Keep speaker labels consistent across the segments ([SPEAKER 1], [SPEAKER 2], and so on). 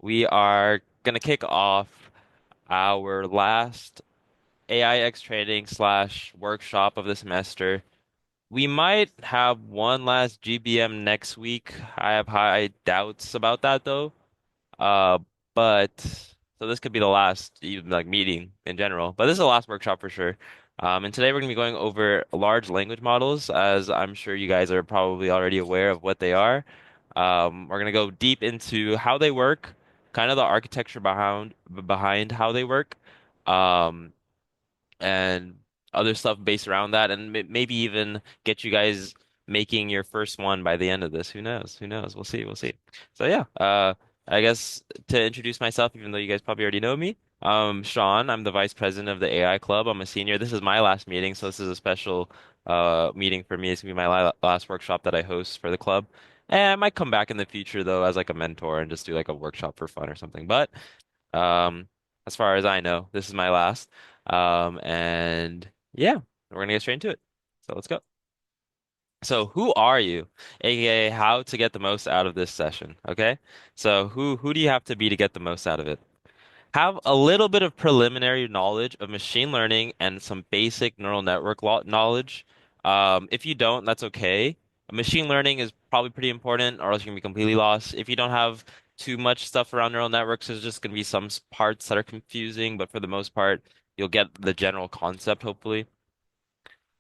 [SPEAKER 1] we are gonna kick off our last AIX training slash workshop of the semester. We might have one last GBM next week. I have high doubts about that though. Uh, but so this could be the last even like meeting in general. But this is the last workshop for sure. And today we're gonna be going over large language models, as I'm sure you guys are probably already aware of what they are. We're gonna go deep into how they work, kind of the architecture behind how they work, um, and other stuff based around that, and maybe even get you guys making your first one by the end of this. Who knows? Who knows? We'll see. We'll see. So yeah, I guess to introduce myself, even though you guys probably already know me, Sean, I'm the vice president of the AI Club. I'm a senior. This is my last meeting, so this is a special meeting for me. It's gonna be my la last workshop that I host for the club. And I might come back in the future though as like a mentor and just do like a workshop for fun or something. But um, as far as I know, this is my last. And yeah, we're gonna get straight into it. So let's go. So who are you? AKA how to get the most out of this session, okay? So who do you have to be to get the most out of it? Have a little bit of preliminary knowledge of machine learning and some basic neural network knowledge. If you don't, that's okay. Machine learning is probably pretty important, or else you're gonna be completely lost. If you don't have too much stuff around neural networks, there's just gonna be some parts that are confusing, but for the most part, you'll get the general concept, hopefully.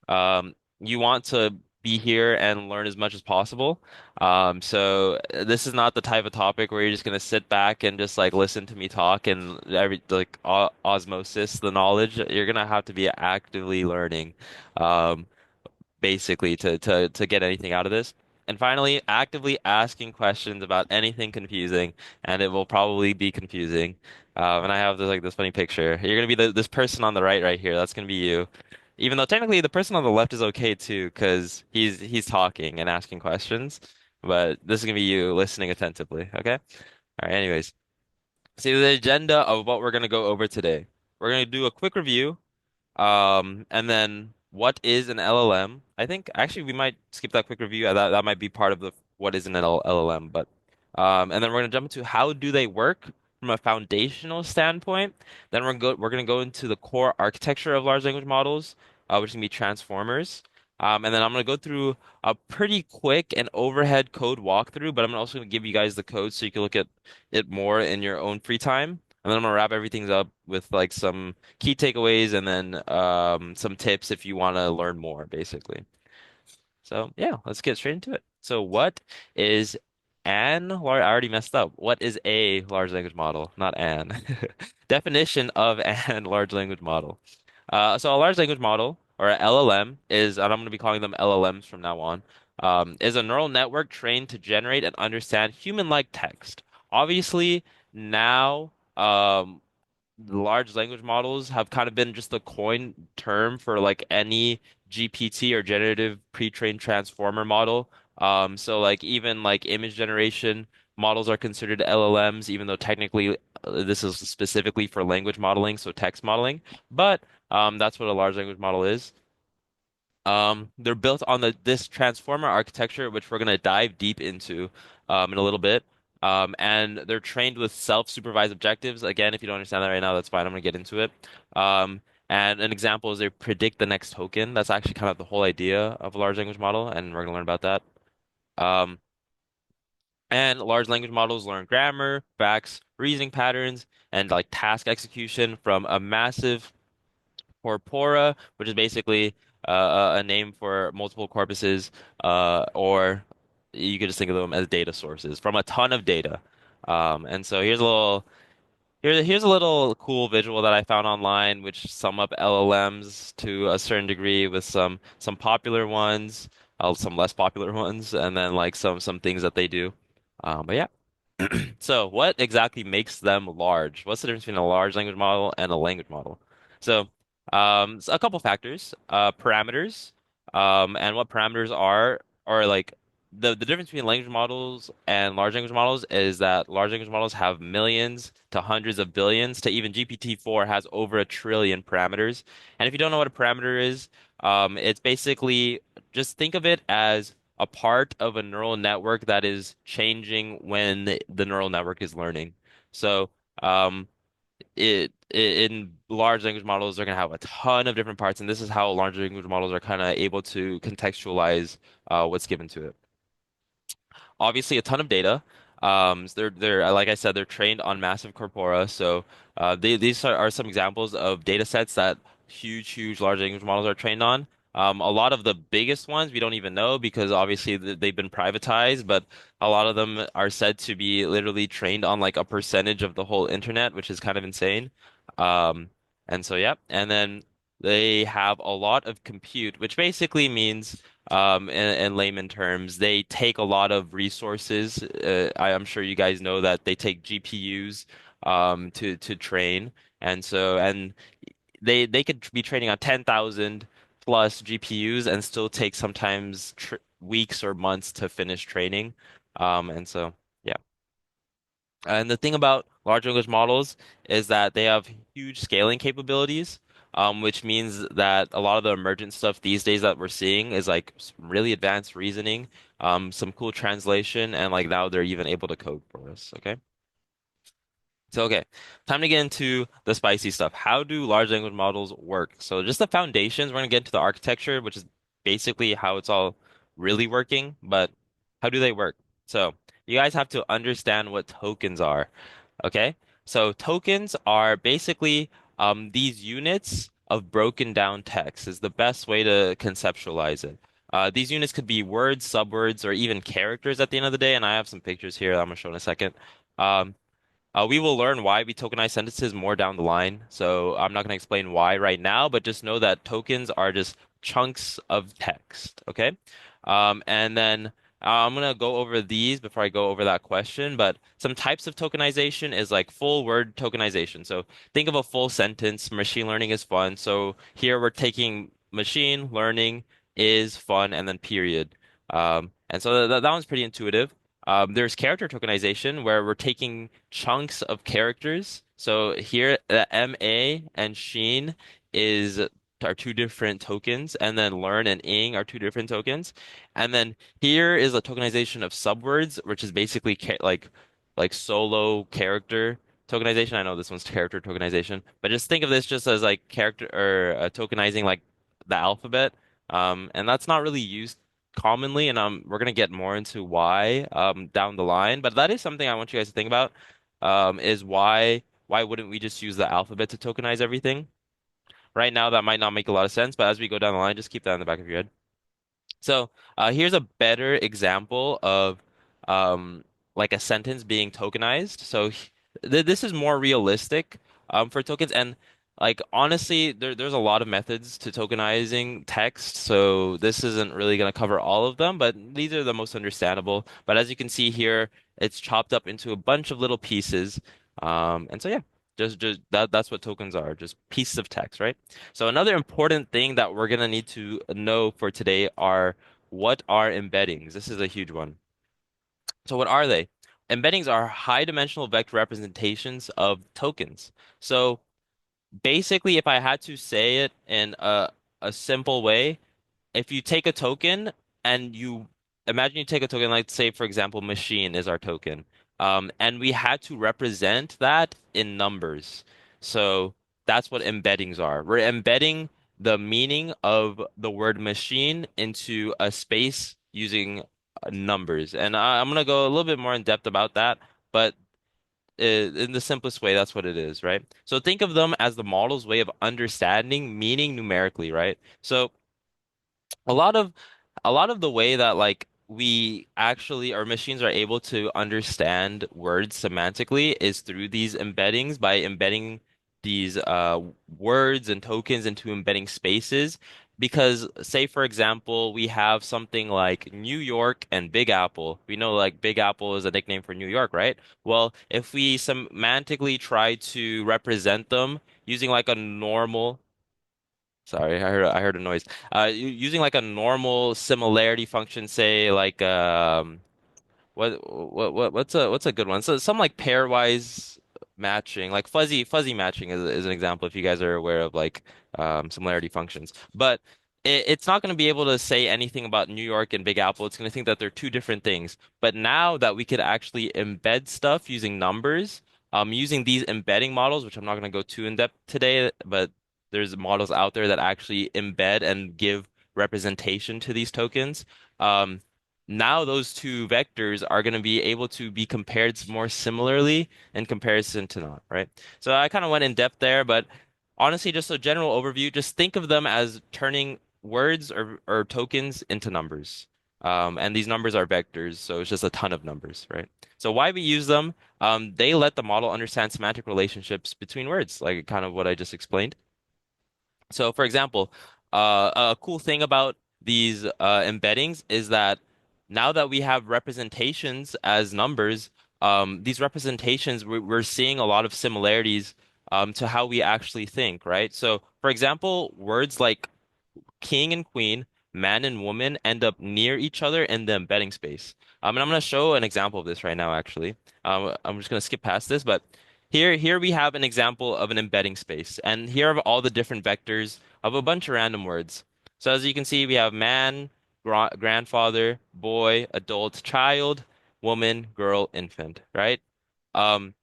[SPEAKER 1] You want to be here and learn as much as possible. So this is not the type of topic where you're just gonna sit back and just like listen to me talk and every like osmosis the knowledge. You're gonna have to be actively learning, um, basically to get anything out of this. And finally, actively asking questions about anything confusing, and it will probably be confusing. And I have this funny picture. You're gonna be this person on the right here. That's gonna be you. Even though technically the person on the left is okay too, because he's talking and asking questions. But this is gonna be you listening attentively. Okay? All right. Anyways, see the agenda of what we're gonna go over today. We're gonna do a quick review. And then what is an LLM? I think actually we might skip that quick review. That might be part of the what is an LLM, but and then we're gonna jump into how do they work from a foundational standpoint. Then we're gonna go into the core architecture of large language models, which is gonna be transformers. And then I'm gonna go through a pretty quick and overhead code walkthrough, but I'm also gonna give you guys the code so you can look at it more in your own free time. And then I'm gonna wrap everything up with like some key takeaways and then some tips if you want to learn more, basically. So yeah, let's get straight into it. So what is I already messed up. What is a large language model? Not an. Definition of an large language model. So a large language model or a LLM is, and I'm going to be calling them LLMs from now on, is a neural network trained to generate and understand human-like text. Obviously, now large language models have kind of been just the coin term for like any GPT or generative pre-trained transformer model. So like even like image generation models are considered LLMs, even though technically this is specifically for language modeling, so text modeling. But that's what a large language model is. They're built on this transformer architecture, which we're going to dive deep into in a little bit. And they're trained with self-supervised objectives. Again, if you don't understand that right now, that's fine. I'm going to get into it. Um, and an example is they predict the next token. That's actually kind of the whole idea of a large language model, and we're going to learn about that. Um, and large language models learn grammar, facts, reasoning patterns, and like task execution from a massive corpora, which is basically a name for multiple corpuses, or you could just think of them as data sources from a ton of data. And so here's a little cool visual that I found online, which sum up LLMs to a certain degree with some popular ones, some less popular ones, and then like some things that they do. But yeah. So, what exactly makes them large? What's the difference between a large language model and a language model? So, so a couple factors, parameters, and what parameters are like the difference between language models and large language models is that large language models have millions to hundreds of billions to even GPT-4 has over a trillion parameters. And if you don't know what a parameter is, it's basically just think of it as a part of a neural network that is changing when the neural network is learning. So, um, in large language models, they're going to have a ton of different parts, and this is how large language models are kind of able to contextualize what's given to it. Obviously, a ton of data. They're like I said, they're trained on massive corpora. So these are some examples of data sets that huge large language models are trained on. A lot of the biggest ones we don't even know because obviously they've been privatized, but a lot of them are said to be literally trained on like a percentage of the whole internet, which is kind of insane. Um, and so, yeah. And then they have a lot of compute, which basically means in layman terms, they take a lot of resources. I'm sure you guys know that they take GPUs to train, and they could be training on 10,000 plus GPUs and still take sometimes tr weeks or months to finish training. And so yeah. And the thing about large language models is that they have huge scaling capabilities, which means that a lot of the emergent stuff these days that we're seeing is like really advanced reasoning, some cool translation, and like now they're even able to code for us. Okay. So, okay, time to get into the spicy stuff. How do large language models work? So, just the foundations, we're going to get into the architecture, which is basically how it's all really working, but how do they work? So, you guys have to understand what tokens are, okay? So, tokens are basically these units of broken down text, is the best way to conceptualize it. These units could be words, subwords, or even characters at the end of the day, and I have some pictures here that I'm going to show in a second. Um, we will learn why we tokenize sentences more down the line. So I'm not going to explain why right now, but just know that tokens are just chunks of text. Okay. And then I'm going to go over these before I go over that question. But some types of tokenization is like full word tokenization. So think of a full sentence. Machine learning is fun. So here we're taking machine learning is fun and then period. And so that one's pretty intuitive. There's character tokenization where we're taking chunks of characters. So here, MA and Sheen is are two different tokens, and then learn and ing are two different tokens. And then here is a tokenization of subwords, which is basically like solo character tokenization. I know this one's character tokenization, but just think of this just as like character or tokenizing like the alphabet. And that's not really used commonly, and we're gonna get more into why down the line. But that is something I want you guys to think about. Is why wouldn't we just use the alphabet to tokenize everything? Right now, that might not make a lot of sense, but as we go down the line, just keep that in the back of your head. So here's a better example of um, like a sentence being tokenized. So this is more realistic for tokens, and like honestly, there's a lot of methods to tokenizing text. So this isn't really going to cover all of them, but these are the most understandable. But as you can see here, it's chopped up into a bunch of little pieces. And so yeah, just that's what tokens are, just pieces of text, right? So another important thing that we're gonna need to know for today are what are embeddings? This is a huge one. So what are they? Embeddings are high dimensional vector representations of tokens. So basically, if I had to say it in a simple way, if you take a token and you imagine you take a token, like say, for example, machine is our token. And we had to represent that in numbers. So that's what embeddings are. We're embedding the meaning of the word machine into a space using numbers. And I'm going to go a little bit more in depth about that, but in the simplest way, that's what it is, right? So think of them as the model's way of understanding meaning numerically, right? So a lot of a lot of the way that like we actually our machines are able to understand words semantically is through these embeddings by embedding these words and tokens into embedding spaces because say for example we have something like New York and Big Apple. We know like Big Apple is a nickname for New York, right? Well, if we semantically try to represent them using like a normal Sorry, I heard a noise. Using like a normal similarity function, say like what's a good one? So some like pairwise matching, like fuzzy matching is an example if you guys are aware of like similarity functions. But it's not going to be able to say anything about New York and Big Apple. It's going to think that they're two different things. But now that we could actually embed stuff using numbers, using these embedding models, which I'm not going to go too in depth today, but there's models out there that actually embed and give representation to these tokens. Um, Now those two vectors are going to be able to be compared more similarly in comparison to not, right? So I kind of went in depth there, but honestly, just a general overview, just think of them as turning words or tokens into numbers. And these numbers are vectors, so it's just a ton of numbers, right? So why we use them, they let the model understand semantic relationships between words, like kind of what I just explained. So, for example, a cool thing about these embeddings is that now that we have representations as numbers, these representations, we're seeing a lot of similarities to how we actually think, right? So, for example, words like king and queen, man and woman end up near each other in the embedding space. And I'm going to show an example of this right now, actually. I'm just going to skip past this, but here we have an example of an embedding space. And here are all the different vectors of a bunch of random words. So as you can see, we have man, grandfather, boy, adult, child, woman, girl, infant, right? Um,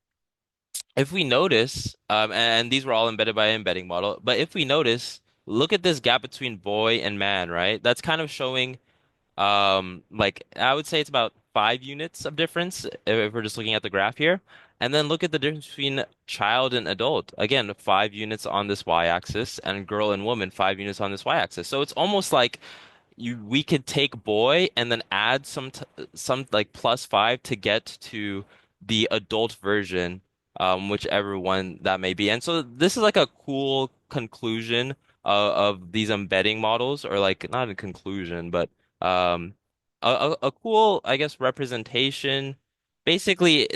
[SPEAKER 1] if we notice, and these were all embedded by an embedding model, but if we notice, look at this gap between boy and man, right? That's kind of showing, like I would say it's about 5 units of difference if we're just looking at the graph here. And then look at the difference between child and adult. Again, 5 units on this y-axis, and girl and woman, 5 units on this y-axis. So it's almost like we could take boy and then add some like +5 to get to the adult version, whichever one that may be. And so this is like a cool conclusion of these embedding models, or like not a conclusion, but a cool, I guess, representation. Basically,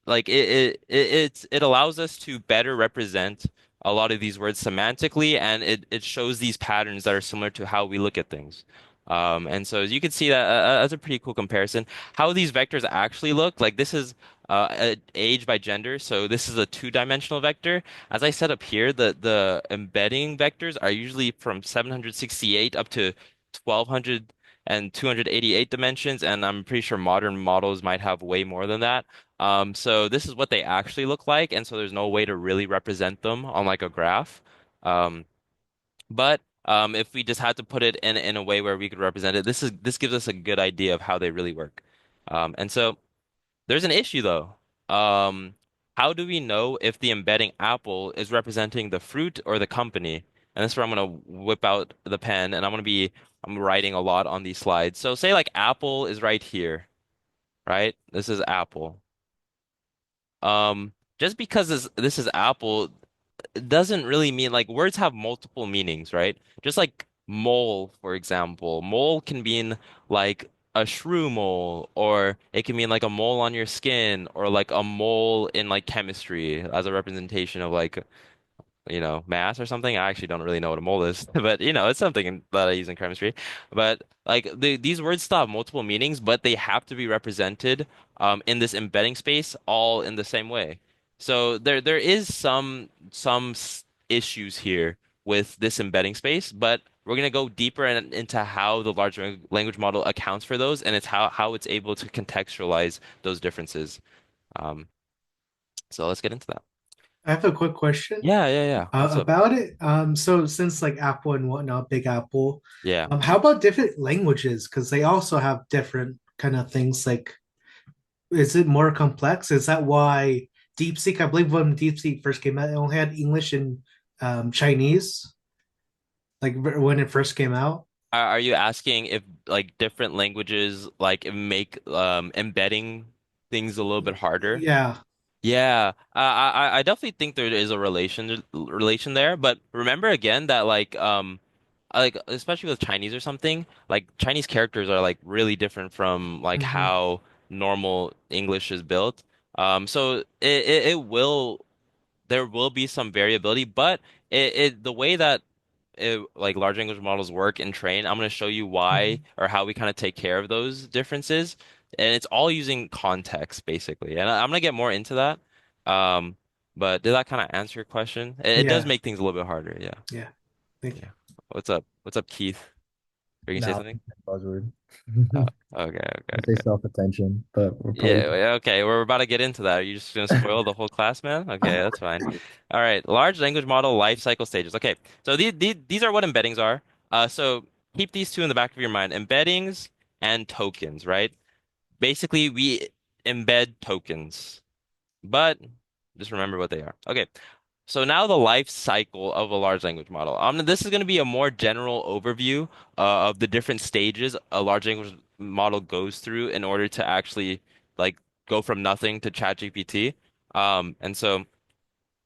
[SPEAKER 1] like it allows us to better represent a lot of these words semantically, and it shows these patterns that are similar to how we look at things. And so you can see that that's a pretty cool comparison. How these vectors actually look, like this is age by gender, so this is a two-dimensional vector. As I said up here, the embedding vectors are usually from 768 up to 1200 and 288 dimensions, and I'm pretty sure modern models might have way more than that. So this is what they actually look like, and so there's no way to really represent them on like a graph. Um, but if we just had to put it in a way where we could represent it, this gives us a good idea of how they really work. And so there's an issue though. Um, how do we know if the embedding apple is representing the fruit or the company? And this is where I'm gonna whip out the pen, and I'm writing a lot on these slides. So say like apple is right here, right? This is apple. Just because this is apple doesn't really mean, like, words have multiple meanings, right? Just like mole, for example. Mole can mean like a shrew mole, or it can mean like a mole on your skin, or like a mole in like chemistry as a representation of like mass or something. I actually don't really know what a mole is, but it's something that I use in chemistry. But like these words still have multiple meanings, but they have to be represented in this embedding space all in the same way. So there is some issues here with this embedding space, but we're gonna go deeper into how the large language model accounts for those, and it's how it's able to contextualize those differences. Um, so let's get into that.
[SPEAKER 2] I have a quick question
[SPEAKER 1] Yeah, yeah, yeah. What's up?
[SPEAKER 2] about it. So since like Apple and whatnot, Big Apple,
[SPEAKER 1] Yeah.
[SPEAKER 2] how about different languages? Because they also have different kind of things. Like, is it more complex? Is that why DeepSeek? I believe when DeepSeek first came out, it only had English and Chinese, like when it first came out.
[SPEAKER 1] Are you asking if like different languages like make embedding things a little bit harder?
[SPEAKER 2] Yeah.
[SPEAKER 1] Yeah, I definitely think there is a relation there, but remember again that like especially with Chinese or something, like Chinese characters are like really different from like
[SPEAKER 2] Hmm.
[SPEAKER 1] how normal English is built. So it will there will be some variability, but the way that like large language models work and train, I'm going to show you why
[SPEAKER 2] Hmm.
[SPEAKER 1] or how we kind of take care of those differences. And it's all using context basically. And I'm going to get more into that. Um, but did that kind of answer your question? It does
[SPEAKER 2] Yeah.
[SPEAKER 1] make things a little bit harder. Yeah.
[SPEAKER 2] Yeah. Thank you.
[SPEAKER 1] Yeah. What's up? What's up, Keith? Are you gonna say
[SPEAKER 3] Now,
[SPEAKER 1] something?
[SPEAKER 3] buzzword.
[SPEAKER 1] Oh,
[SPEAKER 3] I
[SPEAKER 1] okay, okay,
[SPEAKER 3] say
[SPEAKER 1] okay.
[SPEAKER 3] self-attention, but we're probably
[SPEAKER 1] Yeah, yeah, okay. We're about to get into that. Are you just gonna spoil the whole class, man? Okay, that's fine. All right. Large language model life cycle stages. Okay, so these are what embeddings are. So keep these two in the back of your mind: embeddings and tokens, right? Basically, we embed tokens, but just remember what they are. Okay. So now the life cycle of a large language model. This is going to be a more general overview of the different stages a large language model goes through in order to actually like go from nothing to ChatGPT. And so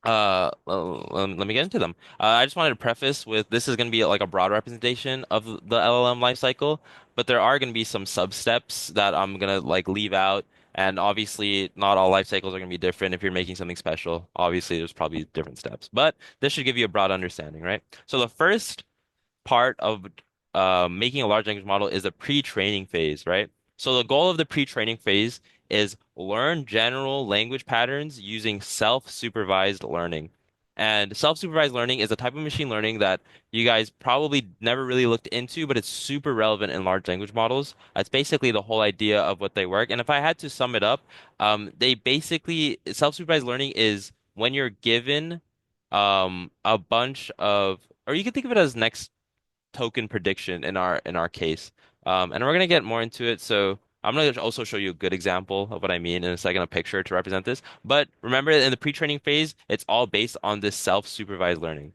[SPEAKER 1] let me get into them. I just wanted to preface with this is going to be like a broad representation of the LLM lifecycle, but there are going to be some sub steps that I'm going to like leave out. And obviously, not all life cycles are going to be different. If you're making something special, obviously, there's probably different steps. But this should give you a broad understanding, right? So the first part of making a large language model is a pre-training phase, right? So the goal of the pre-training phase is learn general language patterns using self-supervised learning. And self-supervised learning is a type of machine learning that you guys probably never really looked into, but it's super relevant in large language models. That's basically the whole idea of what they work. And if I had to sum it up, they basically self-supervised learning is when you're given a bunch of, or you can think of it as next token prediction in our case. And we're gonna get more into it. So I'm gonna also show you a good example of what I mean in a second, a picture to represent this. But remember, in the pre-training phase, it's all based on this self-supervised learning.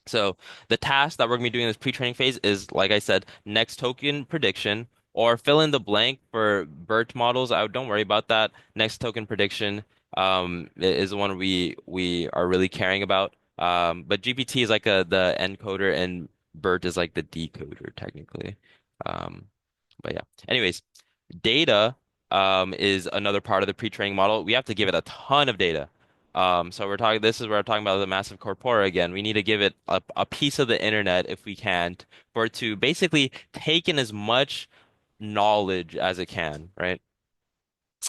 [SPEAKER 1] So the task that we're gonna be doing in this pre-training phase is, like I said, next token prediction or fill in the blank for BERT models. I don't worry about that. Next token prediction is the one we are really caring about. But GPT is like the encoder and BERT is like the decoder technically. Um, but yeah. Anyways, data is another part of the pre-training model. We have to give it a ton of data. So we're talking, this is where we're talking about the massive corpora again. We need to give it a piece of the internet if we can for it to basically take in as much knowledge as it can, right?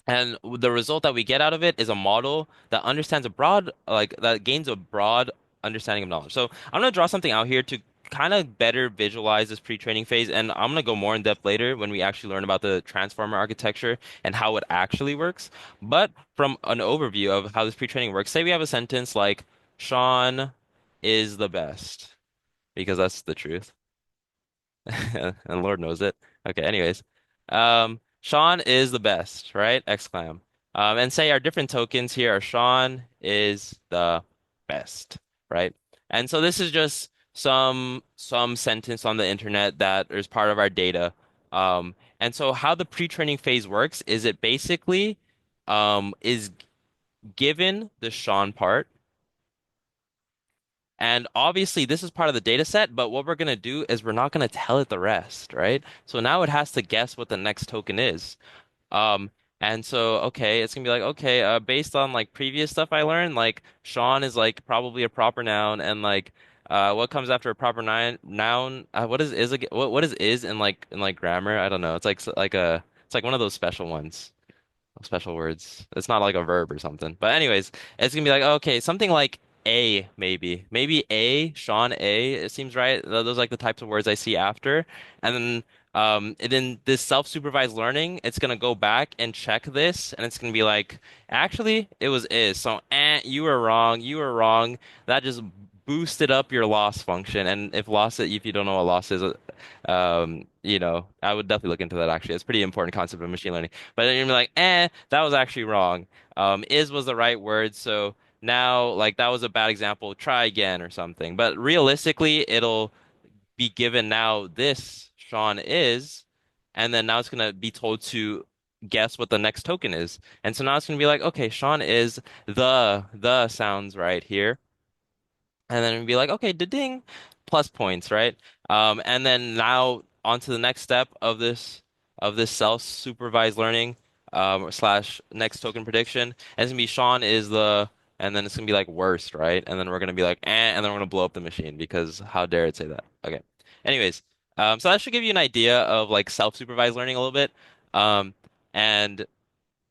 [SPEAKER 1] And the result that we get out of it is a model that understands a broad, like that gains a broad understanding of knowledge. So I'm going to draw something out here to kind of better visualize this pre-training phase. And I'm going to go more in depth later when we actually learn about the transformer architecture and how it actually works. But from an overview of how this pre-training works, say we have a sentence like, Sean is the best, because that's the truth. And Lord knows it. Okay, anyways. Sean is the best, right? Exclaim. And say our different tokens here are Sean is the best, right? And so this is just some sentence on the internet that is part of our data. And so how the pre-training phase works is it basically is given the Sean part. And obviously, this is part of the data set, but what we're going to do is we're not going to tell it the rest, right? So now it has to guess what the next token is. Um, and so, okay, it's going to be like, okay, based on like previous stuff I learned, like Sean is like probably a proper noun, and like, what comes after a proper noun? What is again? What is in like grammar? I don't know. It's like it's like one of those special ones special words. It's not like a verb or something. But anyways, it's gonna be like, okay, something like a maybe. Maybe a, Sean A, it seems right. Those are like the types of words I see after. And then this self-supervised learning, it's gonna go back and check this and it's gonna be like, actually, it was is. So you were wrong, you were wrong. That just boosted up your loss function. And if you don't know what loss is, I would definitely look into that actually. It's a pretty important concept of machine learning. But then you're gonna be like, that was actually wrong. Is was the right word, so now like that was a bad example. Try again or something. But realistically, it'll be given now this Sean is, and then now it's gonna be told to guess what the next token is. And so now it's gonna be like, okay, Sean is the sounds right here. And then it'd be like, okay, ding, plus points, right? And then now on to the next step of this self-supervised learning slash next token prediction. And it's gonna be Sean is the, and then it's gonna be like worst, right? And then we're gonna be like, and then we're gonna blow up the machine because how dare it say that? Okay. Anyways, so that should give you an idea of like self-supervised learning a little bit. Um, and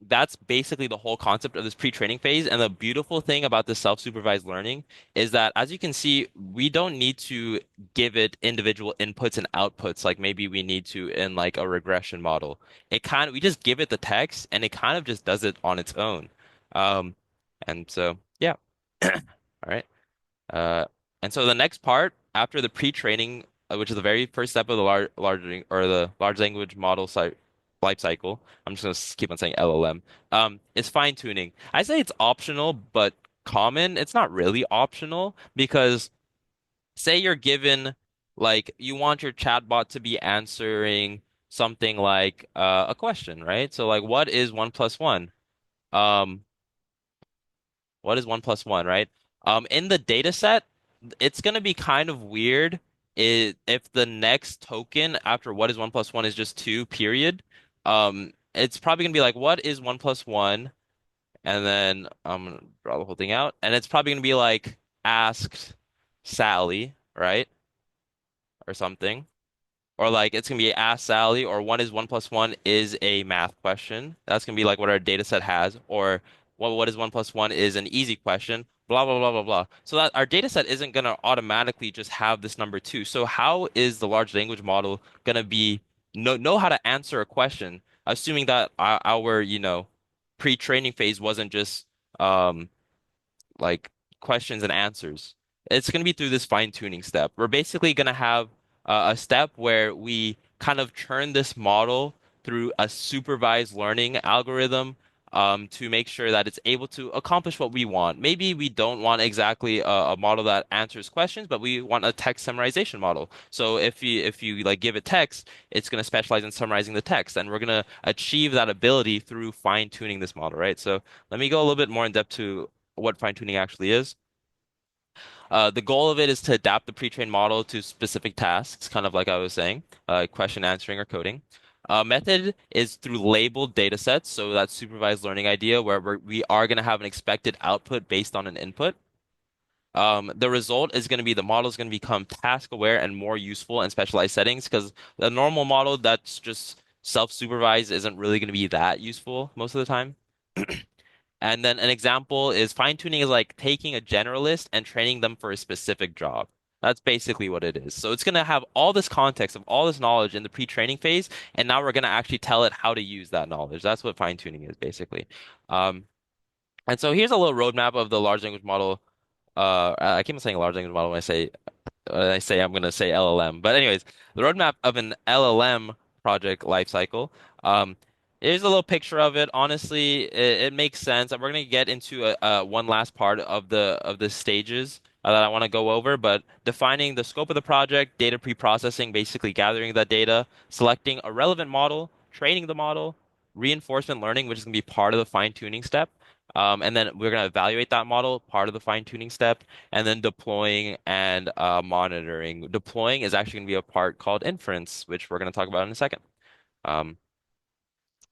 [SPEAKER 1] that's basically the whole concept of this pre-training phase. And the beautiful thing about this self-supervised learning is that, as you can see, we don't need to give it individual inputs and outputs like maybe we need to in like a regression model. We just give it the text and it kind of just does it on its own. Um, and so, yeah. All right. Uh, and so the next part after the pre-training, which is the very first step of the large language model life cycle. I'm just gonna keep on saying LLM. Is fine tuning. I say it's optional, but common. It's not really optional because say you're given like you want your chatbot to be answering something like a question, right? So like, what is one plus one? Um, what is one plus one, right? In the data set, it's going to be kind of weird if the next token after what is one plus one is just two, period. It's probably going to be like, what is one plus one? And then I'm going to draw the whole thing out. And it's probably going to be like, asked Sally, right? Or something. Or like it's gonna be Ask Sally, or one plus one is a math question. That's gonna be like what our data set has, or what is one plus one is an easy question, blah blah blah blah blah. So that our data set isn't gonna automatically just have this number two. So how is the large language model gonna know how to answer a question, assuming that our pre-training phase wasn't just um like questions and answers. It's going to be through this fine-tuning step. We're basically going to have a step where we kind of turn this model through a supervised learning algorithm to make sure that it's able to accomplish what we want. Maybe we don't want exactly a model that answers questions, but we want a text summarization model. So if you like give it text, it's going to specialize in summarizing the text, and we're going to achieve that ability through fine-tuning this model, right? So let me go a little bit more in depth to what fine tuning actually is. The goal of it is to adapt the pre-trained model to specific tasks, kind of like I was saying, question answering or coding. Method is through labeled data sets, so that supervised learning idea where we are going to have an expected output based on an input. The result is going to be the model is going to become task aware and more useful in specialized settings because the normal model that's just self-supervised isn't really going to be that useful most of the time. And then an example is fine tuning is like taking a generalist and training them for a specific job. That's basically what it is. So it's going to have all this context of all this knowledge in the pre-training phase, and now we're going to actually tell it how to use that knowledge. That's what fine tuning is basically. Um, and so here's a little roadmap of the large language model. I keep on saying large language model when I say I'm going to say LLM. But anyways, the roadmap of an LLM project lifecycle. Um, Here's a little picture of it. Honestly, it makes sense. We're going to get into one last part of the stages that I want to go over. But defining the scope of the project, data pre-processing, basically gathering that data, selecting a relevant model, training the model, reinforcement learning, which is going to be part of the fine-tuning step. And then we're going to evaluate that model, part of the fine-tuning step, and then deploying and monitoring. Deploying is actually going to be a part called inference, which we're going to talk about in a second. Um,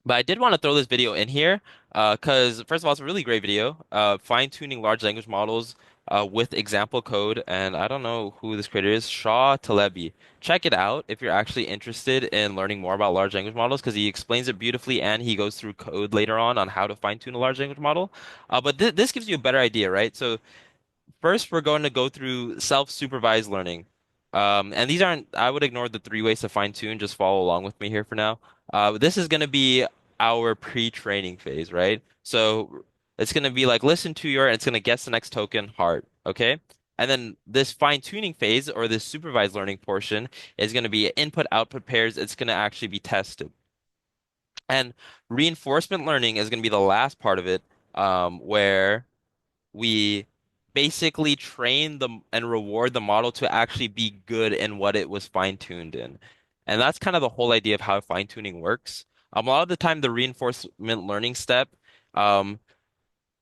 [SPEAKER 1] but I did want to throw this video in here because, first of all, it's a really great video. Fine-tuning large language models with example code. And I don't know who this creator is, Shah Talebi. Check it out if you're actually interested in learning more about large language models because he explains it beautifully and he goes through code later on how to fine-tune a large language model. But this gives you a better idea, right? So first, we're going to go through self-supervised learning. And these aren't, I would ignore the three ways to fine tune, just follow along with me here for now. This is going to be our pre-training phase, right? So it's going to be like listen to your, and it's going to guess the next token, heart, okay? And then this fine-tuning phase or this supervised learning portion is going to be input-output pairs. It's going to actually be tested. And reinforcement learning is going to be the last part of it, where we basically train them and reward the model to actually be good in what it was fine-tuned in. And that's kind of the whole idea of how fine-tuning works. A lot of the time, the reinforcement learning step um,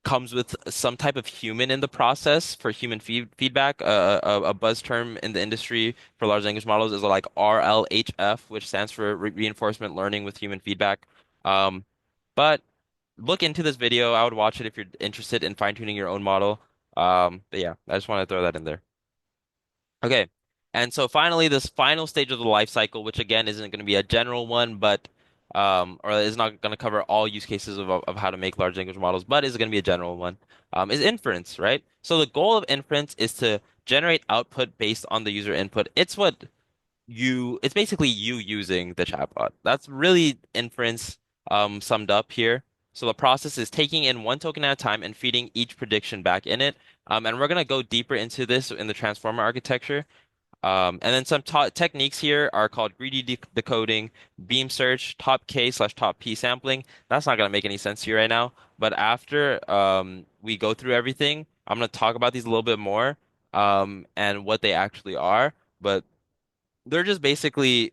[SPEAKER 1] comes with some type of human in the process for human feedback. A buzz term in the industry for large language models is like RLHF, which stands for reinforcement learning with human feedback. Um, but look into this video. I would watch it if you're interested in fine-tuning your own model. But yeah, I just want to throw that in there. Okay. And so finally, this final stage of the life cycle, which again isn't going to be a general one, but or is not going to cover all use cases of how to make large language models, but is going to be a general one, is inference, right? So the goal of inference is to generate output based on the user input. It's basically you using the chatbot. That's really inference summed up here. So the process is taking in one token at a time and feeding each prediction back in it. And we're going to go deeper into this in the transformer architecture. And then some techniques here are called greedy decoding, beam search, top K/top P sampling. That's not going to make any sense to you right now. But after we go through everything, I'm going to talk about these a little bit more and what they actually are. But they're just basically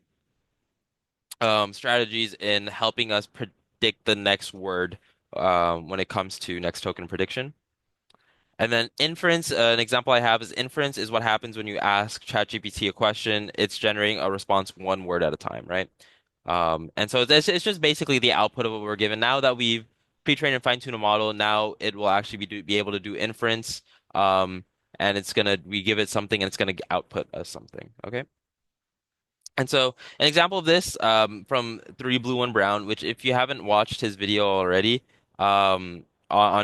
[SPEAKER 1] strategies in helping us predict the next word when it comes to next token prediction. And then inference, an example I have is inference is what happens when you ask ChatGPT a question. It's generating a response one word at a time, right? And so it's just basically the output of what we're given. Now that we've pre-trained and fine-tuned a model, now it will actually be able to do inference. Um, and we give it something and it's gonna output us something. Okay. And so an example of this from Three Blue One Brown, which if you haven't watched his video already on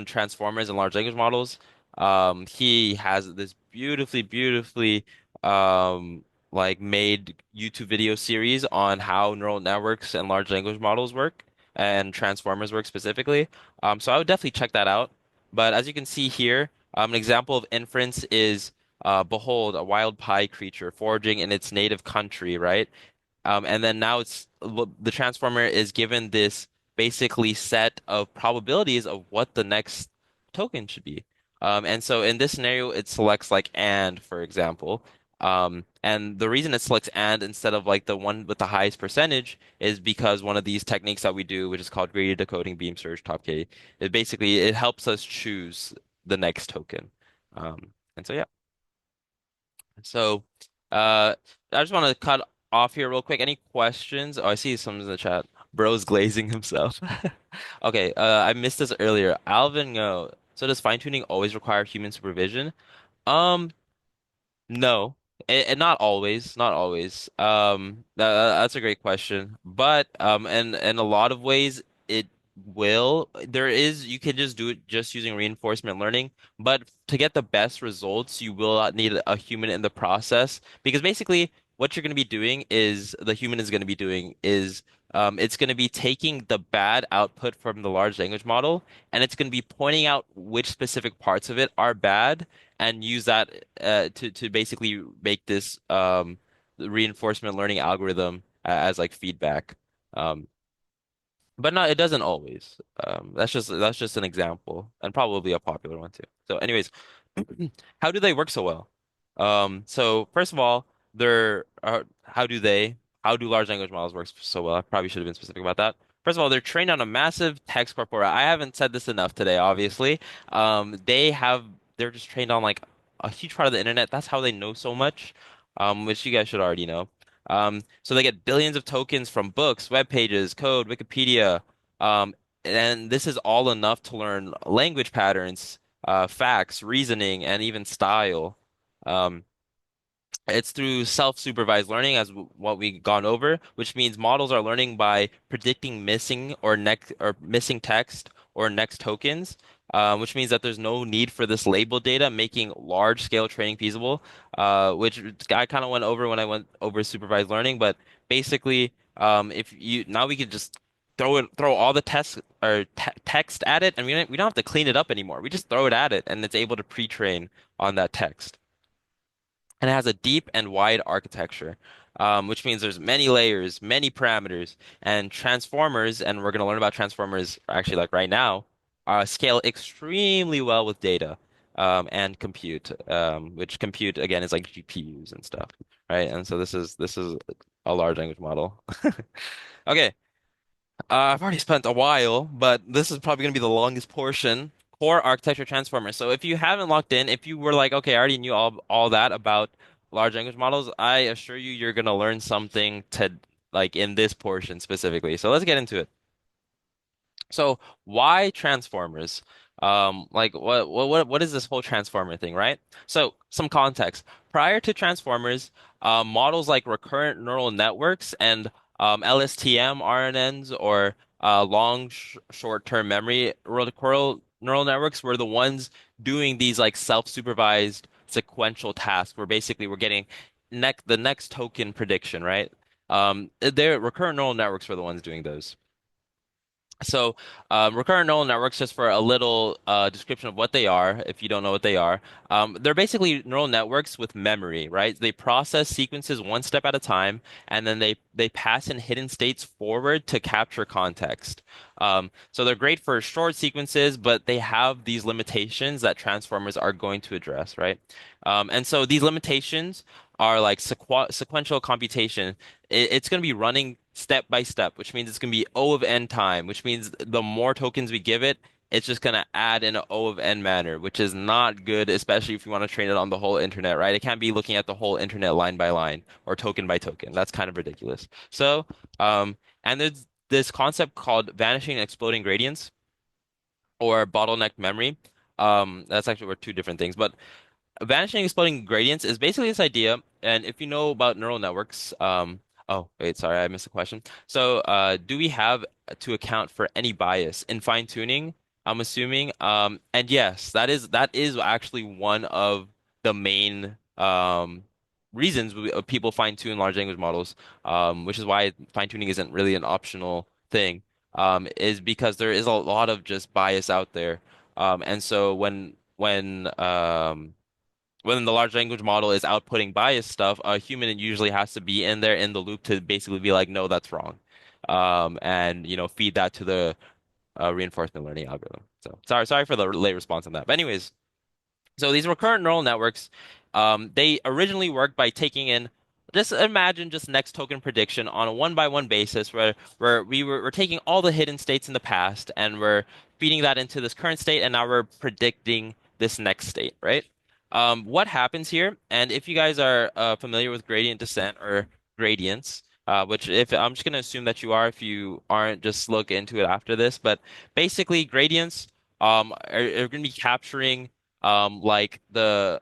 [SPEAKER 1] transformers and large language models, he has this beautifully um, like made YouTube video series on how neural networks and large language models work and transformers work specifically. So I would definitely check that out. But as you can see here, an example of inference is behold, a wild pie creature foraging in its native country, right? And then now the transformer is given this basically set of probabilities of what the next token should be. And so in this scenario, it selects like and, for example. And the reason it selects and instead of like the one with the highest percentage is because one of these techniques that we do, which is called gradient decoding, beam search, top K, it helps us choose the next token. And so yeah. So, I just want to cut off here real quick. Any questions? Oh, I see some in the chat. Bro's glazing himself. Okay, I missed this earlier. Alvin, no. So does fine-tuning always require human supervision? Um, no, and not always, not always. That's a great question, but in a lot of ways it will. You can just do it just using reinforcement learning, but to get the best results, you will need a human in the process because basically what you're going to be doing is the human is going to be doing is it's going to be taking the bad output from the large language model and it's going to be pointing out which specific parts of it are bad and use that to basically make this reinforcement learning algorithm as like feedback. Um, but no, it doesn't always. That's just an example and probably a popular one too. So, anyways, how do they work so well? So first of all, how do large language models work so well? I probably should have been specific about that. First of all, they're trained on a massive text corpora. I haven't said this enough today, obviously. They're just trained on like a huge part of the internet. That's how they know so much, which you guys should already know. So they get billions of tokens from books, web pages, code, Wikipedia, um, and this is all enough to learn language patterns, facts, reasoning, and even style. Um, it's through self-supervised learning, as what we've gone over, which means models are learning by predicting missing text or next tokens, which means that there's no need for this label data, making large-scale training feasible, which I kind of went over when I went over supervised learning. But basically, if you now we could just throw all the tests or te text at it, and we don't have to clean it up anymore. We just throw it at it, and it's able to pre-train on that text and it has a deep and wide architecture, which means there's many layers, many parameters, and transformers, and we're going to learn about transformers actually like right now, scale extremely well with data and compute, which compute again is like GPUs and stuff, right? And so this is a large language model. Okay, I've already spent a while, but this is probably going to be the longest portion. Core architecture transformers. So if you haven't locked in, if you were like, okay, I already knew all that about large language models, I assure you you're going to learn something to like in this portion specifically. So let's get into it. So why transformers? Like what is this whole transformer thing, right? So some context. Prior to transformers, models like recurrent neural networks and LSTM RNNs or long sh short-term memory neural networks were the ones doing these like self-supervised sequential tasks where basically we're getting the next token prediction, right? Their recurrent neural networks were the ones doing those. So, recurrent neural networks, just for a little description of what they are, if you don't know what they are, they're basically neural networks with memory, right? They process sequences one step at a time, and then they pass in hidden states forward to capture context. So they're great for short sequences, but they have these limitations that transformers are going to address, right? And so these limitations are like sequential computation. It's going to be running step by step, which means it's going to be O of n time, which means the more tokens we give it, it's just going to add in an O of n manner, which is not good, especially if you want to train it on the whole internet, right? It can't be looking at the whole internet line by line or token by token. That's kind of ridiculous. So, and there's this concept called vanishing and exploding gradients or bottleneck memory. That's actually were two different things, but vanishing exploding gradients is basically this idea, and if you know about neural networks, oh wait, sorry, I missed a question. So, do we have to account for any bias in fine tuning? I'm assuming, and yes, that is actually one of the main reasons people fine tune large language models, which is why fine tuning isn't really an optional thing, is because there is a lot of just bias out there, and so when the large language model is outputting biased stuff, a human usually has to be in there in the loop to basically be like, no, that's wrong, and feed that to the reinforcement learning algorithm. So sorry for the late response on that. But anyways, so these recurrent neural networks, they originally worked by taking in, just imagine just next token prediction on a one by one basis where we're taking all the hidden states in the past and we're feeding that into this current state and now we're predicting this next state, right? What happens here, and if you guys are familiar with gradient descent or gradients, which if I'm just going to assume that you are, if you aren't, just look into it after this, but basically gradients are going to be capturing like the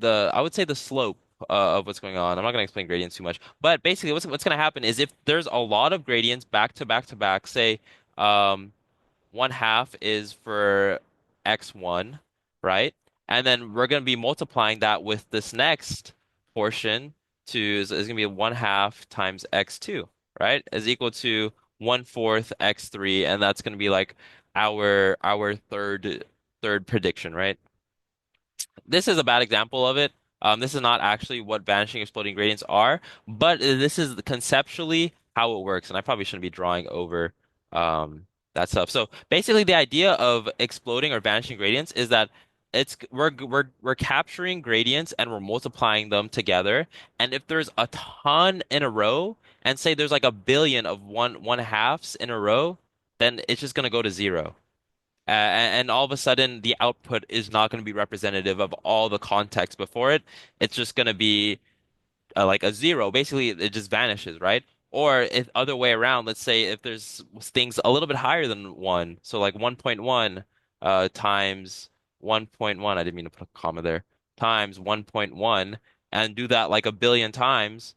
[SPEAKER 1] I would say the slope of what's going on. I'm not going to explain gradients too much, but basically what's going to happen is if there's a lot of gradients back to back to back, say um one half is for x1, right? And then we're going to be multiplying that with this next portion is going to be one half times x2, right? Is equal to one fourth x3, and that's going to be like our third prediction, right? This is a bad example of it. This is not actually what vanishing exploding gradients are, but this is conceptually how it works, and I probably shouldn't be drawing over that stuff. So basically, the idea of exploding or vanishing gradients is that we're capturing gradients and we're multiplying them together, and if there's a ton in a row, and say there's like a billion of one halves in a row, then it's just gonna go to zero. And all of a sudden, the output is not going to be representative of all the context before it. It's just going to be like a zero. Basically, it just vanishes, right? Or if other way around, let's say if there's things a little bit higher than one, so like 1.1 times 1.1, I didn't mean to put a comma there, times 1.1, and do that like a billion times,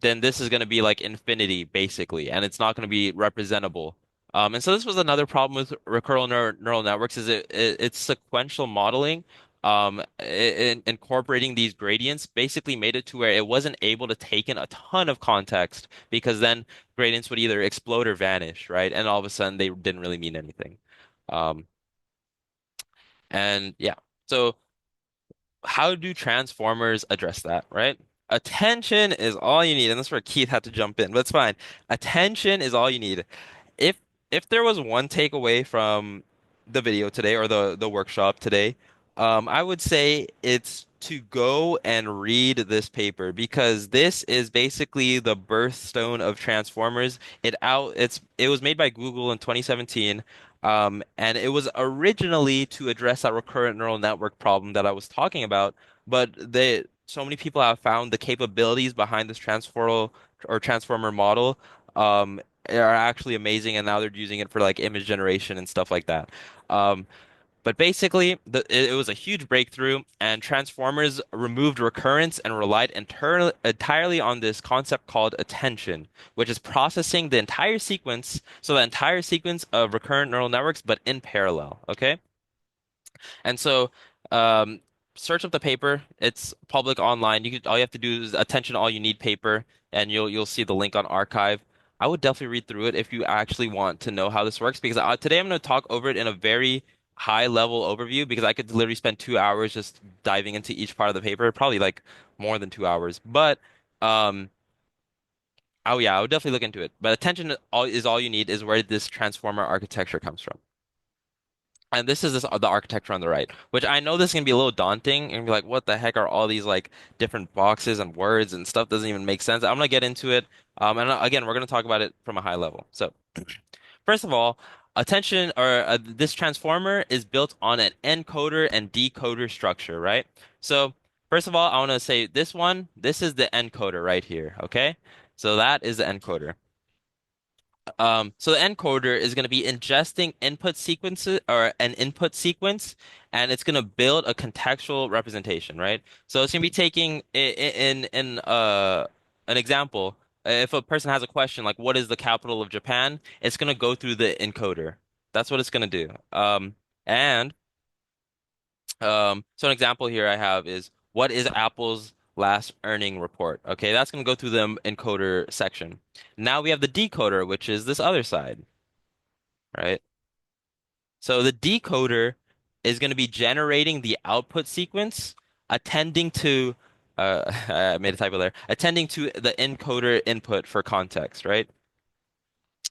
[SPEAKER 1] then this is going to be like infinity basically, and it's not going to be representable. And so this was another problem with recurrent neural networks is it's sequential modeling. Incorporating these gradients basically made it to where it wasn't able to take in a ton of context because then gradients would either explode or vanish, right? And all of a sudden they didn't really mean anything. Um, and yeah, so how do transformers address that, right? Attention is all you need, and that's where Keith had to jump in, but it's fine. Attention is all you need. If if there was one takeaway from the video today or the workshop today, I would say it's to go and read this paper because this is basically the birthstone of Transformers. It was made by Google in 2017, and it was originally to address that recurrent neural network problem that I was talking about, but so many people have found the capabilities behind this transformer model. Are actually amazing, and now they're using it for like image generation and stuff like that. Um, But basically, it was a huge breakthrough, and transformers removed recurrence and relied entirely on this concept called attention, which is processing the entire sequence, so the entire sequence of recurrent neural networks, but in parallel. Okay? And so, um, search up the paper. It's public online. All you have to do is attention all you need paper, and you'll see the link on archive. I would definitely read through it if you actually want to know how this works, because today I'm going to talk over it in a very high level overview because I could literally spend 2 hours just diving into each part of the paper, probably like more than 2 hours. But um, oh yeah, I would definitely look into it. But attention is all you need is where this transformer architecture comes from. And this is the architecture on the right, which I know this can be a little daunting and be like, what the heck are all these like different boxes and words and stuff doesn't even make sense. I'm gonna get into it. And again, we're gonna talk about it from a high level. So first of all, attention or this transformer is built on an encoder and decoder structure, right? So first of all, I want to say this is the encoder right here. Okay, so that is the encoder. So the encoder is going to be ingesting input sequences or an input sequence, and it's going to build a contextual representation, right? So it's going to be taking in an example. If a person has a question like what is the capital of Japan, it's going to go through the encoder. That's what it's going to do. And so an example here I have is what is Apple's last earning report? Okay, that's going to go through the encoder section. Now we have the decoder, which is this other side, right? So the decoder is going to be generating the output sequence, attending to, I made a typo there, attending to the encoder input for context, right?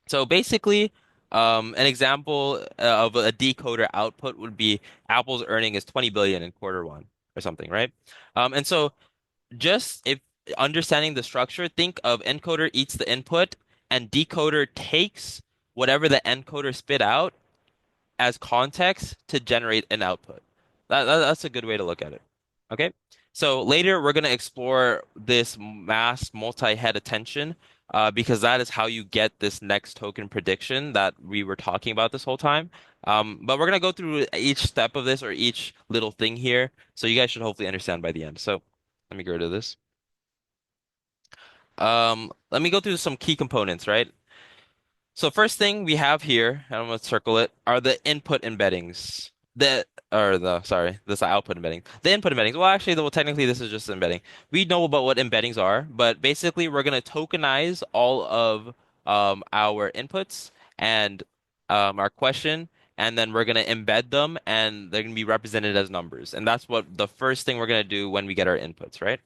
[SPEAKER 1] So basically, an example of a decoder output would be Apple's earning is 20 billion in quarter one or something, right? And so just if understanding the structure, think of encoder eats the input and decoder takes whatever the encoder spit out as context to generate an output. That's a good way to look at it. Okay. So later we're going to explore this mass multi-head attention because that is how you get this next token prediction that we were talking about this whole time. But we're going to go through each step of this or each little thing here. So you guys should hopefully understand by the end. So let me get rid of this. Let me go through some key components, right? So first thing we have here, and I'm gonna circle it, are the input embeddings. This is the output embedding. The input embeddings. Well, actually, well, technically, this is just embedding. We know about what embeddings are, but basically, we're gonna tokenize all of our inputs and our question, and then we're gonna embed them, and they're gonna be represented as numbers. And that's what the first thing we're gonna do when we get our inputs, right?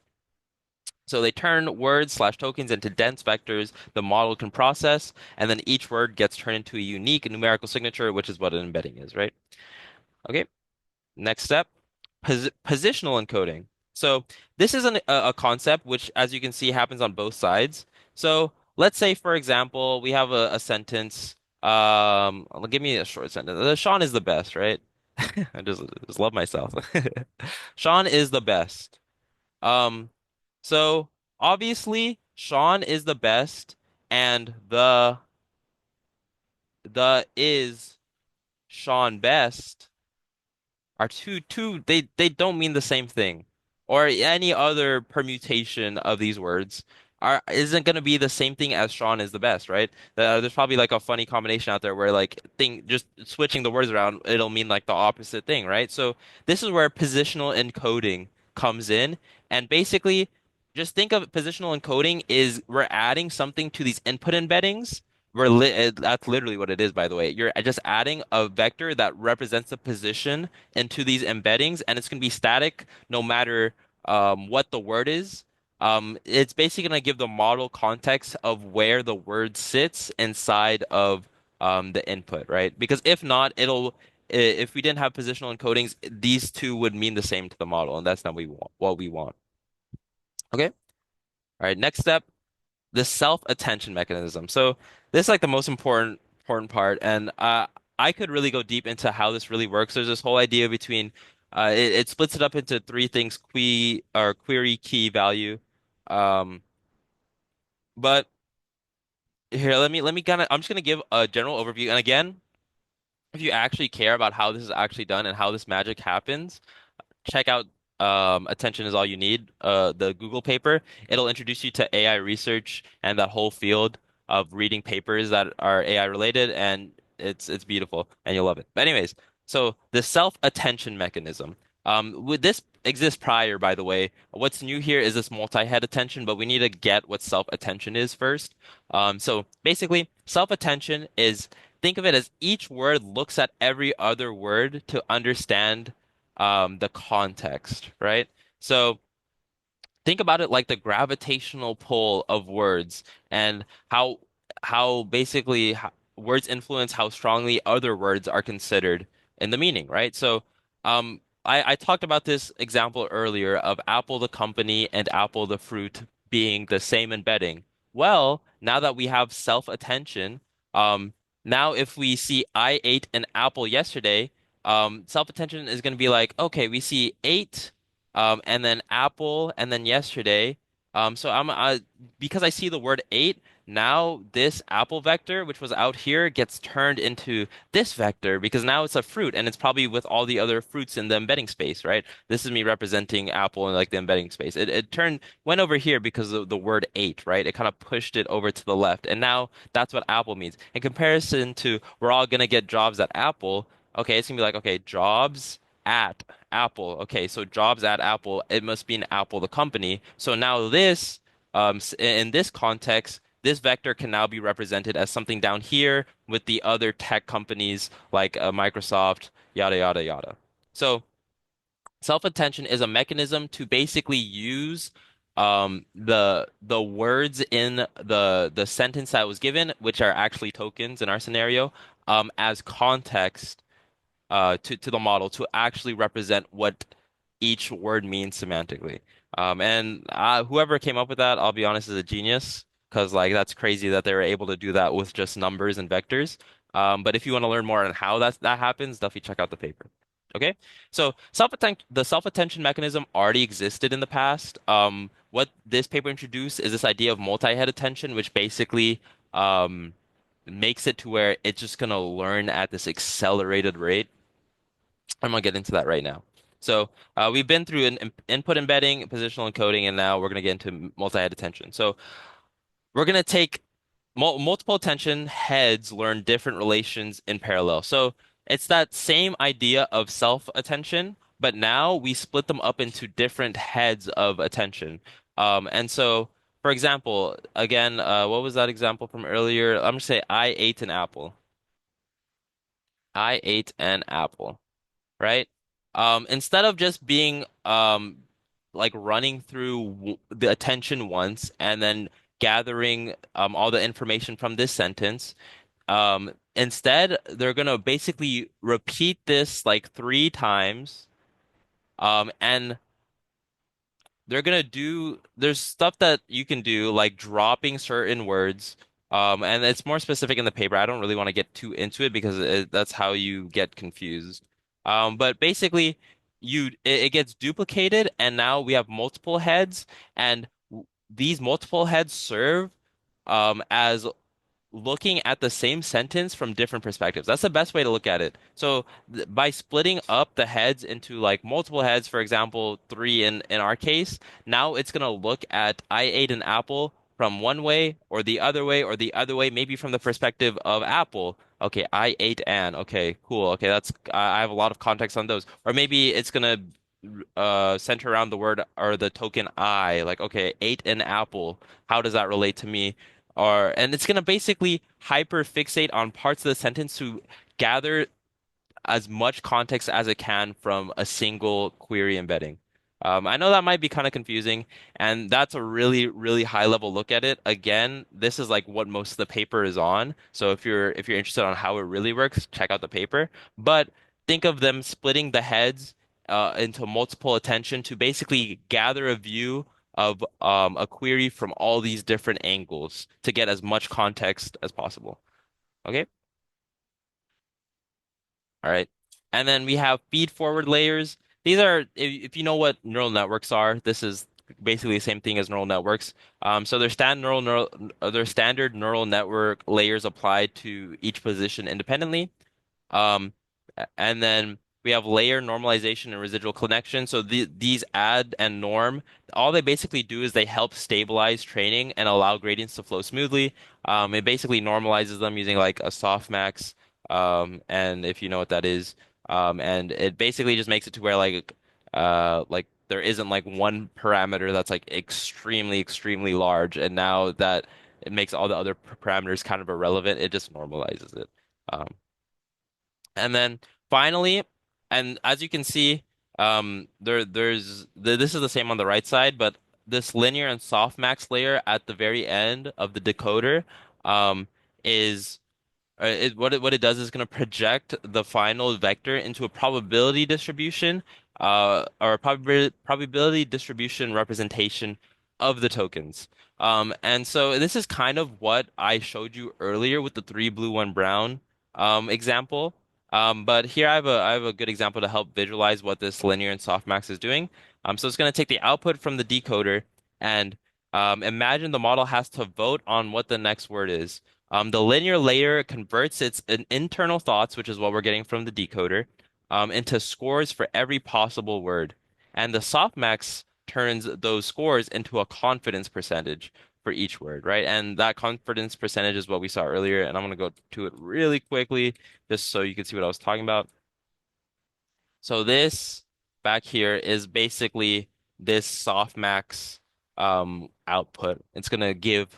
[SPEAKER 1] So they turn words slash tokens into dense vectors the model can process, and then each word gets turned into a unique numerical signature, which is what an embedding is, right? Okay, next step, positional encoding. So this is a concept which, as you can see, happens on both sides. So let's say, for example, we have a sentence. Give me a short sentence. Sean is the best, right? I just love myself. Sean is the best. Um, so obviously Sean is the best, and the is Sean best are two they don't mean the same thing or any other permutation of these words are isn't going to be the same thing as Sean is the best, right? There's probably like a funny combination out there where like thing just switching the words around it'll mean like the opposite thing, right? So this is where positional encoding comes in, and basically just think of positional encoding is we're adding something to these input embeddings. That's literally what it is, by the way. You're just adding a vector that represents the position into these embeddings, and it's going to be static no matter what the word is. It's basically going to give the model context of where the word sits inside of the input, right? Because if not, if we didn't have positional encodings, these two would mean the same to the model, and that's not what we want. Okay. All right. Next step, the self-attention mechanism. So this is like the most important part, and I could really go deep into how this really works. There's this whole idea between it splits it up into three things: query, key, value. Um, but here, let me kind of I'm just gonna give a general overview, and again, if you actually care about how this is actually done and how this magic happens, check out Attention is All You Need, the Google paper. It'll introduce you to AI research and that whole field of reading papers that are AI related, and it's beautiful and you'll love it. But anyways, so the self-attention mechanism. Would this exist prior, by the way? What's new here is this multi-head attention, but we need to get what self-attention is first. So basically, self-attention is think of it as each word looks at every other word to understand the context, right? So think about it like the gravitational pull of words and how basically words influence how strongly other words are considered in the meaning, right? So I talked about this example earlier of Apple the company and Apple the fruit being the same embedding. Well, now that we have self-attention, um, now if we see I ate an apple yesterday, self-attention is going to be like, okay, we see ate and then apple, and then yesterday. So because I see the word eight, now this apple vector, which was out here, gets turned into this vector because now it's a fruit and it's probably with all the other fruits in the embedding space, right? This is me representing apple in like the embedding space. It went over here because of the word eight, right? It kind of pushed it over to the left, and now that's what apple means. In comparison to we're all gonna get jobs at Apple, okay, it's gonna be like, okay, jobs at Apple. Okay, so jobs at Apple, it must be an Apple the company. So now this, in this context, this vector can now be represented as something down here with the other tech companies like Microsoft, yada yada yada. So self-attention is a mechanism to basically use the words in the sentence that was given, which are actually tokens in our scenario, as context to the model to actually represent what each word means semantically. And whoever came up with that, I'll be honest, is a genius because like that's crazy that they were able to do that with just numbers and vectors. But if you want to learn more on how that happens, definitely check out the paper. Okay, so the self-attention mechanism already existed in the past. What this paper introduced is this idea of multi-head attention, which basically makes it to where it's just gonna learn at this accelerated rate. I'm gonna get into that right now. So we've been through an input embedding, positional encoding, and now we're gonna get into multi-head attention. So we're gonna take multiple attention heads learn different relations in parallel. So it's that same idea of self-attention, but now we split them up into different heads of attention. And so, for example, again, what was that example from earlier? I'm gonna say I ate an apple. I ate an apple. Right? Instead of just being like running through the attention once and then gathering all the information from this sentence, instead they're gonna basically repeat this like three times, and they're gonna do there's stuff that you can do like dropping certain words, and it's more specific in the paper. I don't really want to get too into it because that's how you get confused. But basically it gets duplicated and now we have multiple heads, and these multiple heads serve as looking at the same sentence from different perspectives. That's the best way to look at it. So by splitting up the heads into like multiple heads, for example, three in our case, now it's gonna look at I ate an apple from one way or the other way or the other way, maybe from the perspective of Apple. Okay, I ate an. Okay, cool. Okay, that's I have a lot of context on those. Or maybe it's gonna center around the word or the token I, like, okay, ate an apple. How does that relate to me? Or and it's gonna basically hyper fixate on parts of the sentence to gather as much context as it can from a single query embedding. I know that might be kind of confusing, and that's a really, really high level look at it. Again, this is like what most of the paper is on. So if you're interested on how it really works, check out the paper. But think of them splitting the heads into multiple attention to basically gather a view of a query from all these different angles to get as much context as possible. Okay? All right. And then we have feed forward layers. These are, if you know what neural networks are, this is basically the same thing as neural networks. So they're standard neural network layers applied to each position independently. Um, and then we have layer normalization and residual connection. So these add and norm, all they basically do is they help stabilize training and allow gradients to flow smoothly. It basically normalizes them using like a softmax, and if you know what that is, and it basically just makes it to where like there isn't like one parameter that's like extremely large, and now that it makes all the other parameters kind of irrelevant, it just normalizes it. Um, and then finally, and as you can see, this is the same on the right side, but this linear and softmax layer at the very end of the decoder um, is what it does is going to project the final vector into a probability distribution, or a probability distribution representation of the tokens. And so this is kind of what I showed you earlier with the three blue, one brown example. But here I have a good example to help visualize what this linear and softmax is doing. So it's going to take the output from the decoder and imagine the model has to vote on what the next word is. The linear layer converts its internal thoughts, which is what we're getting from the decoder, into scores for every possible word. And the softmax turns those scores into a confidence percentage for each word, right? And that confidence percentage is what we saw earlier. And I'm going to go to it really quickly just so you can see what I was talking about. So this back here is basically this softmax output. It's going to give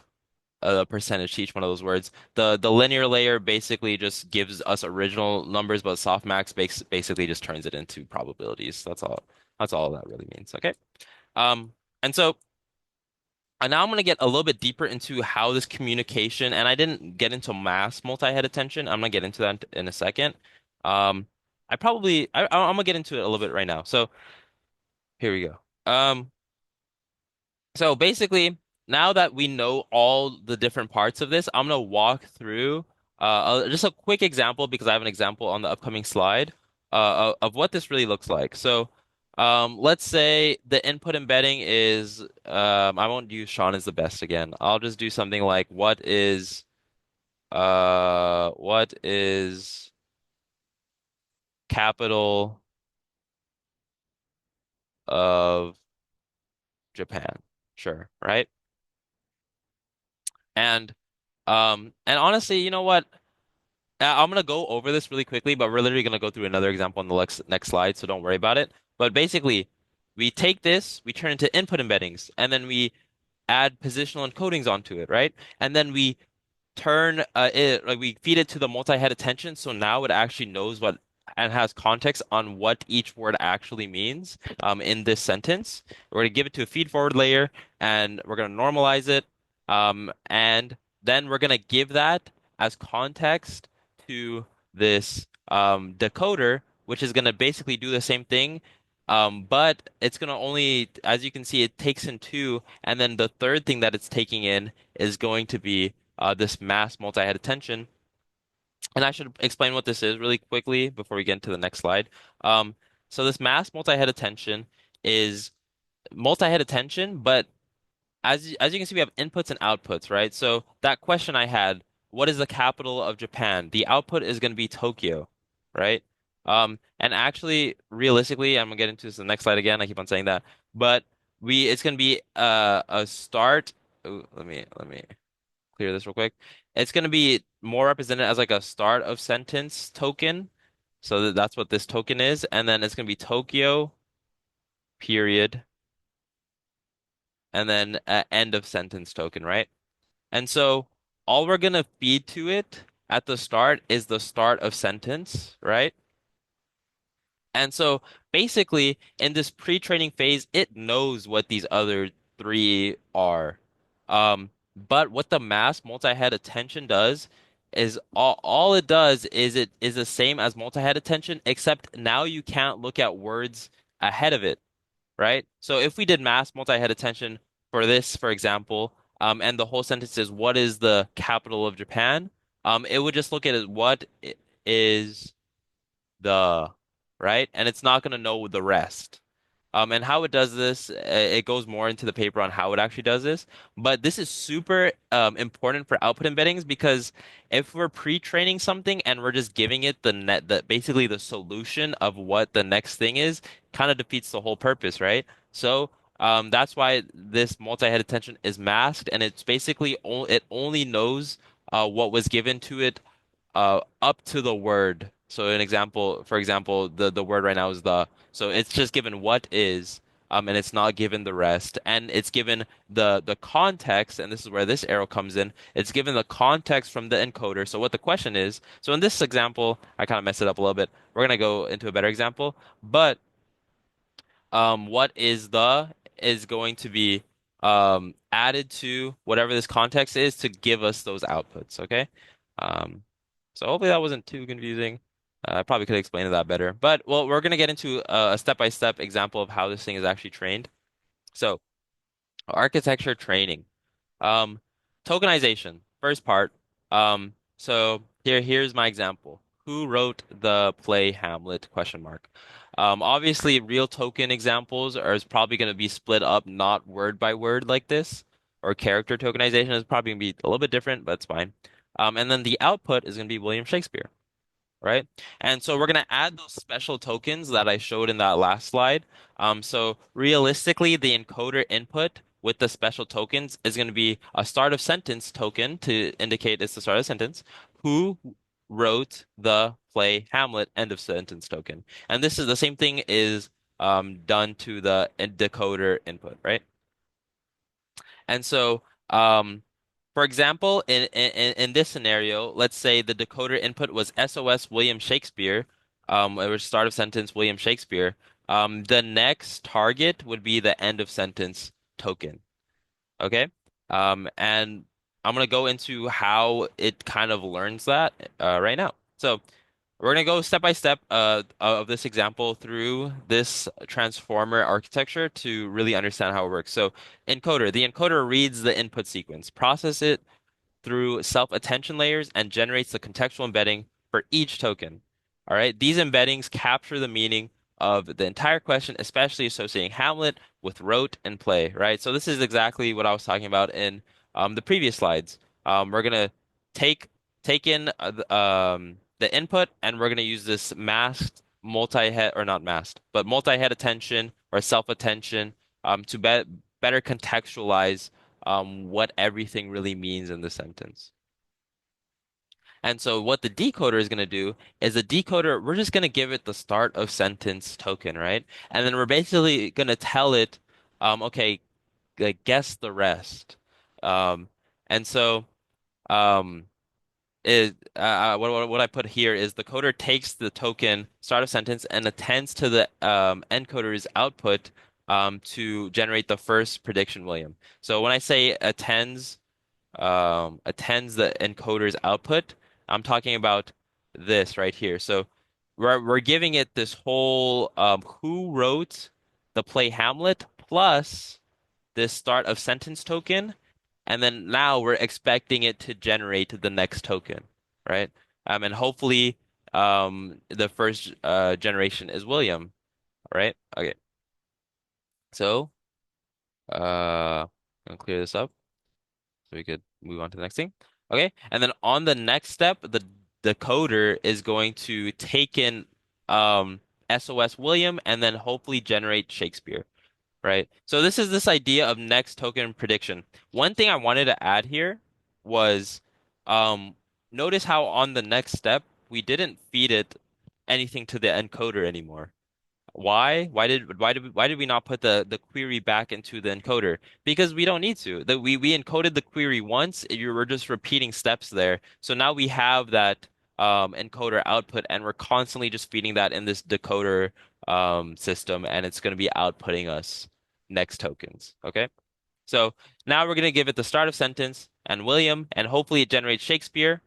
[SPEAKER 1] a percentage to each one of those words. The linear layer basically just gives us original numbers, but softmax basically just turns it into probabilities. That's all that really means. Okay. Um, and so now I'm going to get a little bit deeper into how this communication, and I didn't get into mass multi-head attention. I'm going to get into that in a second. I'm going to get into it a little bit right now. So here we go. So basically, now that we know all the different parts of this, I'm gonna walk through just a quick example because I have an example on the upcoming slide of what this really looks like. So let's say the input embedding is I won't use Sean as the best again. I'll just do something like what is capital of Japan? Sure, right? And honestly, you know what? I'm gonna go over this really quickly, but we're literally gonna go through another example on the next slide, so don't worry about it. But basically, we take this, we turn it into input embeddings, and then we add positional encodings onto it, right? And then we turn it like we feed it to the multi-head attention, so now it actually knows what and has context on what each word actually means in this sentence. We're going to give it to a feed forward layer, and we're going to normalize it, and then we're going to give that as context to this decoder, which is going to basically do the same thing. But it's going to only, as you can see, it takes in two, and then the third thing that it's taking in is going to be this mass multi-head attention. And I should explain what this is really quickly before we get into the next slide. Um, so this mass multi-head attention is multi-head attention, but as you can see, we have inputs and outputs, right? So that question I had, what is the capital of Japan? The output is going to be Tokyo, right? And actually, realistically, I'm gonna get into this in the next slide again. I keep on saying that, but it's gonna be a start. Ooh, let me clear this real quick. It's going to be more represented as like a start of sentence token. So that's what this token is. And then it's going to be Tokyo, period, and then end of sentence token, right? And so all we're going to feed to it at the start is the start of sentence, right? And so basically, in this pre-training phase, it knows what these other three are. But what the mass multi-head attention does is all it does is it is the same as multi-head attention, except now you can't look at words ahead of it, right? So if we did mass multi-head attention for this, for example, and the whole sentence is what is the capital of Japan, it would just look at it, is the right? And it's not going to know the rest. And how it does this, it goes more into the paper on how it actually does this. But this is super important for output embeddings because if we're pre-training something and we're just giving it basically the solution of what the next thing is, kind of defeats the whole purpose, right? So that's why this multi-head attention is masked, and it's basically it only knows what was given to it up to the word. So an example, for example, the word right now is the. So it's just given what is, and it's not given the rest, and it's given the context, and this is where this arrow comes in. It's given the context from the encoder. So what the question is. So in this example, I kind of messed it up a little bit. We're gonna go into a better example, but what is the is going to be added to whatever this context is to give us those outputs. Okay. Um, so hopefully that wasn't too confusing. I probably could explain that better. But well, we're gonna get into a step-by-step example of how this thing is actually trained. So architecture training. Um, Tokenization, first part. So here's my example. Who wrote the play Hamlet? Question mark. Obviously, real token examples are is probably going to be split up, not word by word like this, or character tokenization is probably going to be a little bit different, but it's fine. And then the output is going to be William Shakespeare, right? And so we're going to add those special tokens that I showed in that last slide. So realistically, the encoder input with the special tokens is going to be a start of sentence token to indicate it's the start of sentence. Who wrote the play Hamlet? End of sentence token. And this is the same thing is done to the decoder input, right? And so, for example, in this scenario, let's say the decoder input was SOS William Shakespeare, it was start of sentence William Shakespeare. The next target would be the end of sentence token. Okay? And I'm gonna go into how it kind of learns that right now. So we're gonna go step by step of this example through this transformer architecture to really understand how it works. So encoder, the encoder reads the input sequence, process it through self-attention layers, and generates the contextual embedding for each token. All right, these embeddings capture the meaning of the entire question, especially associating Hamlet with wrote and play, right? So this is exactly what I was talking about in the previous slides. We're gonna take take in the input, and we're gonna use this masked multi-head or not masked, but multi-head attention or self-attention to better contextualize what everything really means in the sentence. And so what the decoder is going to do is the decoder, we're just going to give it the start of sentence token, right? And then we're basically going to tell it, okay, like, guess the rest. Um, and so um, what I put here is the coder takes the token start of sentence and attends to the encoder's output to generate the first prediction, William. So when I say attends the encoder's output, I'm talking about this right here. So we're giving it this whole who wrote the play Hamlet plus this start of sentence token, and then now we're expecting it to generate the next token, right? And hopefully the first generation is William, right? Okay. So I'm gonna clear this up so we could move on to the next thing. Okay, and then on the next step, the decoder is going to take in SOS William and then hopefully generate Shakespeare, right? So this is this idea of next token prediction. One thing I wanted to add here was um, notice how on the next step we didn't feed it anything to the encoder anymore. Why? Why did we not put the query back into the encoder? Because we don't need to. That we encoded the query once. You were just repeating steps there. So now we have that encoder output, and we're constantly just feeding that in this decoder system, and it's going to be outputting us next tokens. Okay. So now we're going to give it the start of sentence and William, and hopefully it generates Shakespeare,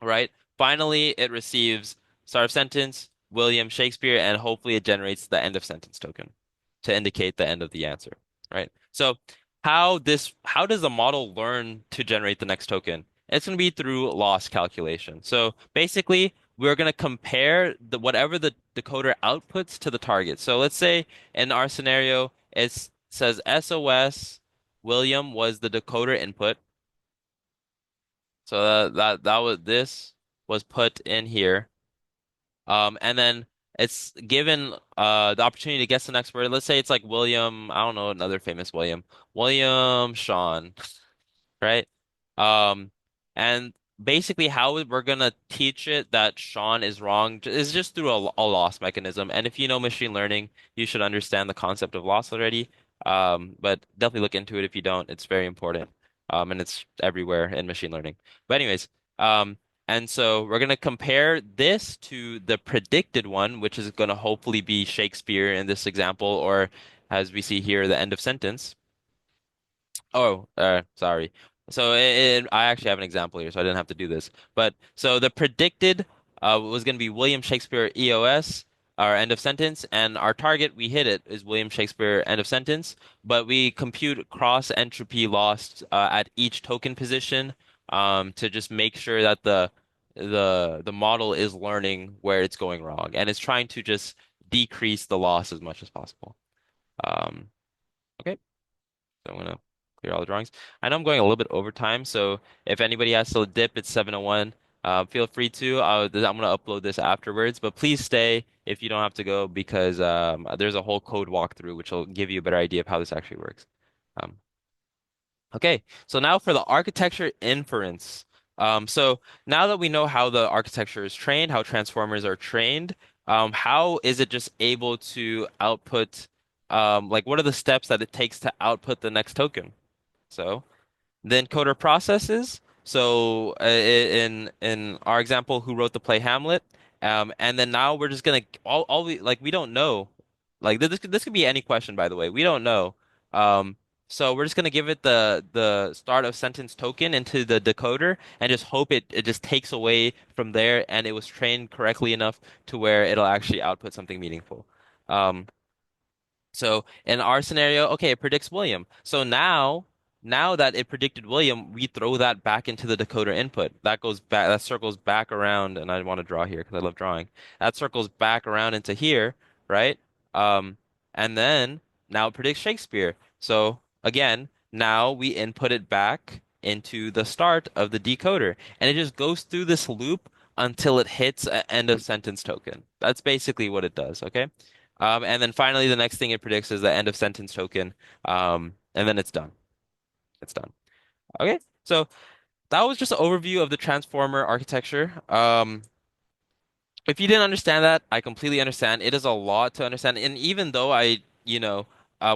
[SPEAKER 1] right? Finally, it receives start of sentence, William Shakespeare, and hopefully it generates the end of sentence token to indicate the end of the answer, right? So how does the model learn to generate the next token? It's going to be through loss calculation. So basically, we're going to compare the whatever the decoder outputs to the target. So let's say in our scenario, it says SOS William was the decoder input. So that was this was put in here. And then it's given the opportunity to guess the next word. Let's say it's like William, I don't know, another famous William. William Shaun, right? Um, and basically how we're gonna teach it that Sean is wrong is just through a loss mechanism. And if you know machine learning, you should understand the concept of loss already. But definitely look into it if you don't. It's very important. And it's everywhere in machine learning. But anyways, and so we're gonna compare this to the predicted one, which is gonna hopefully be Shakespeare in this example, or as we see here, the end of sentence. Oh, sorry. So I actually have an example here, so I didn't have to do this. But so the predicted was going to be William Shakespeare EOS, our end of sentence, and our target, we hit it, is William Shakespeare end of sentence. But we compute cross entropy loss at each token position to just make sure that the model is learning where it's going wrong, and it's trying to just decrease the loss as much as possible. Um, okay. So I'm gonna clear all the drawings. I know I'm going a little bit over time, so if anybody has to dip, it's 7:01. Feel free to. I'm gonna upload this afterwards, but please stay if you don't have to go because there's a whole code walkthrough which will give you a better idea of how this actually works. Um, okay, so now for the architecture inference. So now that we know how the architecture is trained, how transformers are trained, how is it just able to output, like what are the steps that it takes to output the next token? So then coder processes. So in our example, who wrote the play Hamlet? And then now we're just gonna all we like we don't know. Like this could be any question, by the way. We don't know. Um, so we're just gonna give it the start of sentence token into the decoder and just hope it just takes away from there and it was trained correctly enough to where it'll actually output something meaningful. Um, so in our scenario, okay, it predicts William. So now that it predicted William, we throw that back into the decoder input. That goes back, that circles back around, and I want to draw here because I love drawing. That circles back around into here, right? Um, and then now it predicts Shakespeare. So again, now we input it back into the start of the decoder, and it just goes through this loop until it hits an end of sentence token. That's basically what it does, okay? And then finally, the next thing it predicts is the end of sentence token. And then it's done. It's done. Okay. So that was just an overview of the transformer architecture. If you didn't understand that, I completely understand. It is a lot to understand. And even though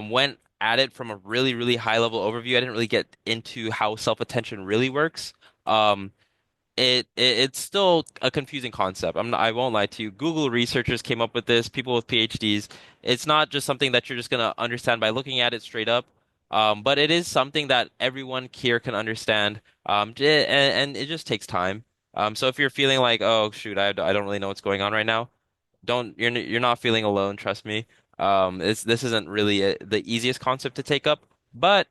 [SPEAKER 1] went at it from a really, really high level overview, I didn't really get into how self-attention really works. Um, it's still a confusing concept. I won't lie to you. Google researchers came up with this, people with PhDs. It's not just something that you're just gonna understand by looking at it straight up. But it is something that everyone here can understand. And it just takes time. So if you're feeling like, oh shoot, I don't really know what's going on right now, don't you're not feeling alone, trust me. This isn't really the easiest concept to take up, but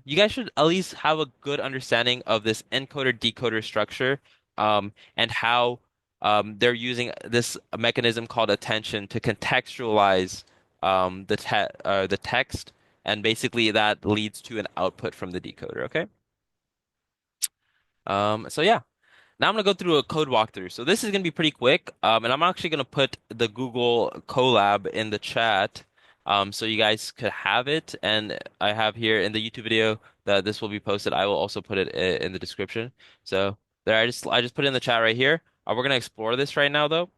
[SPEAKER 1] you guys should at least have a good understanding of this encoder decoder structure, and how they're using this mechanism called attention to contextualize the text, and basically that leads to an output from the decoder. Okay. So yeah. Now I'm gonna go through a code walkthrough. So this is gonna be pretty quick, and I'm actually gonna put the Google Colab in the chat, so you guys could have it. And I have here in the YouTube video that this will be posted. I will also put it in the description. So there, I just put it in the chat right here. We're gonna explore this right now, though.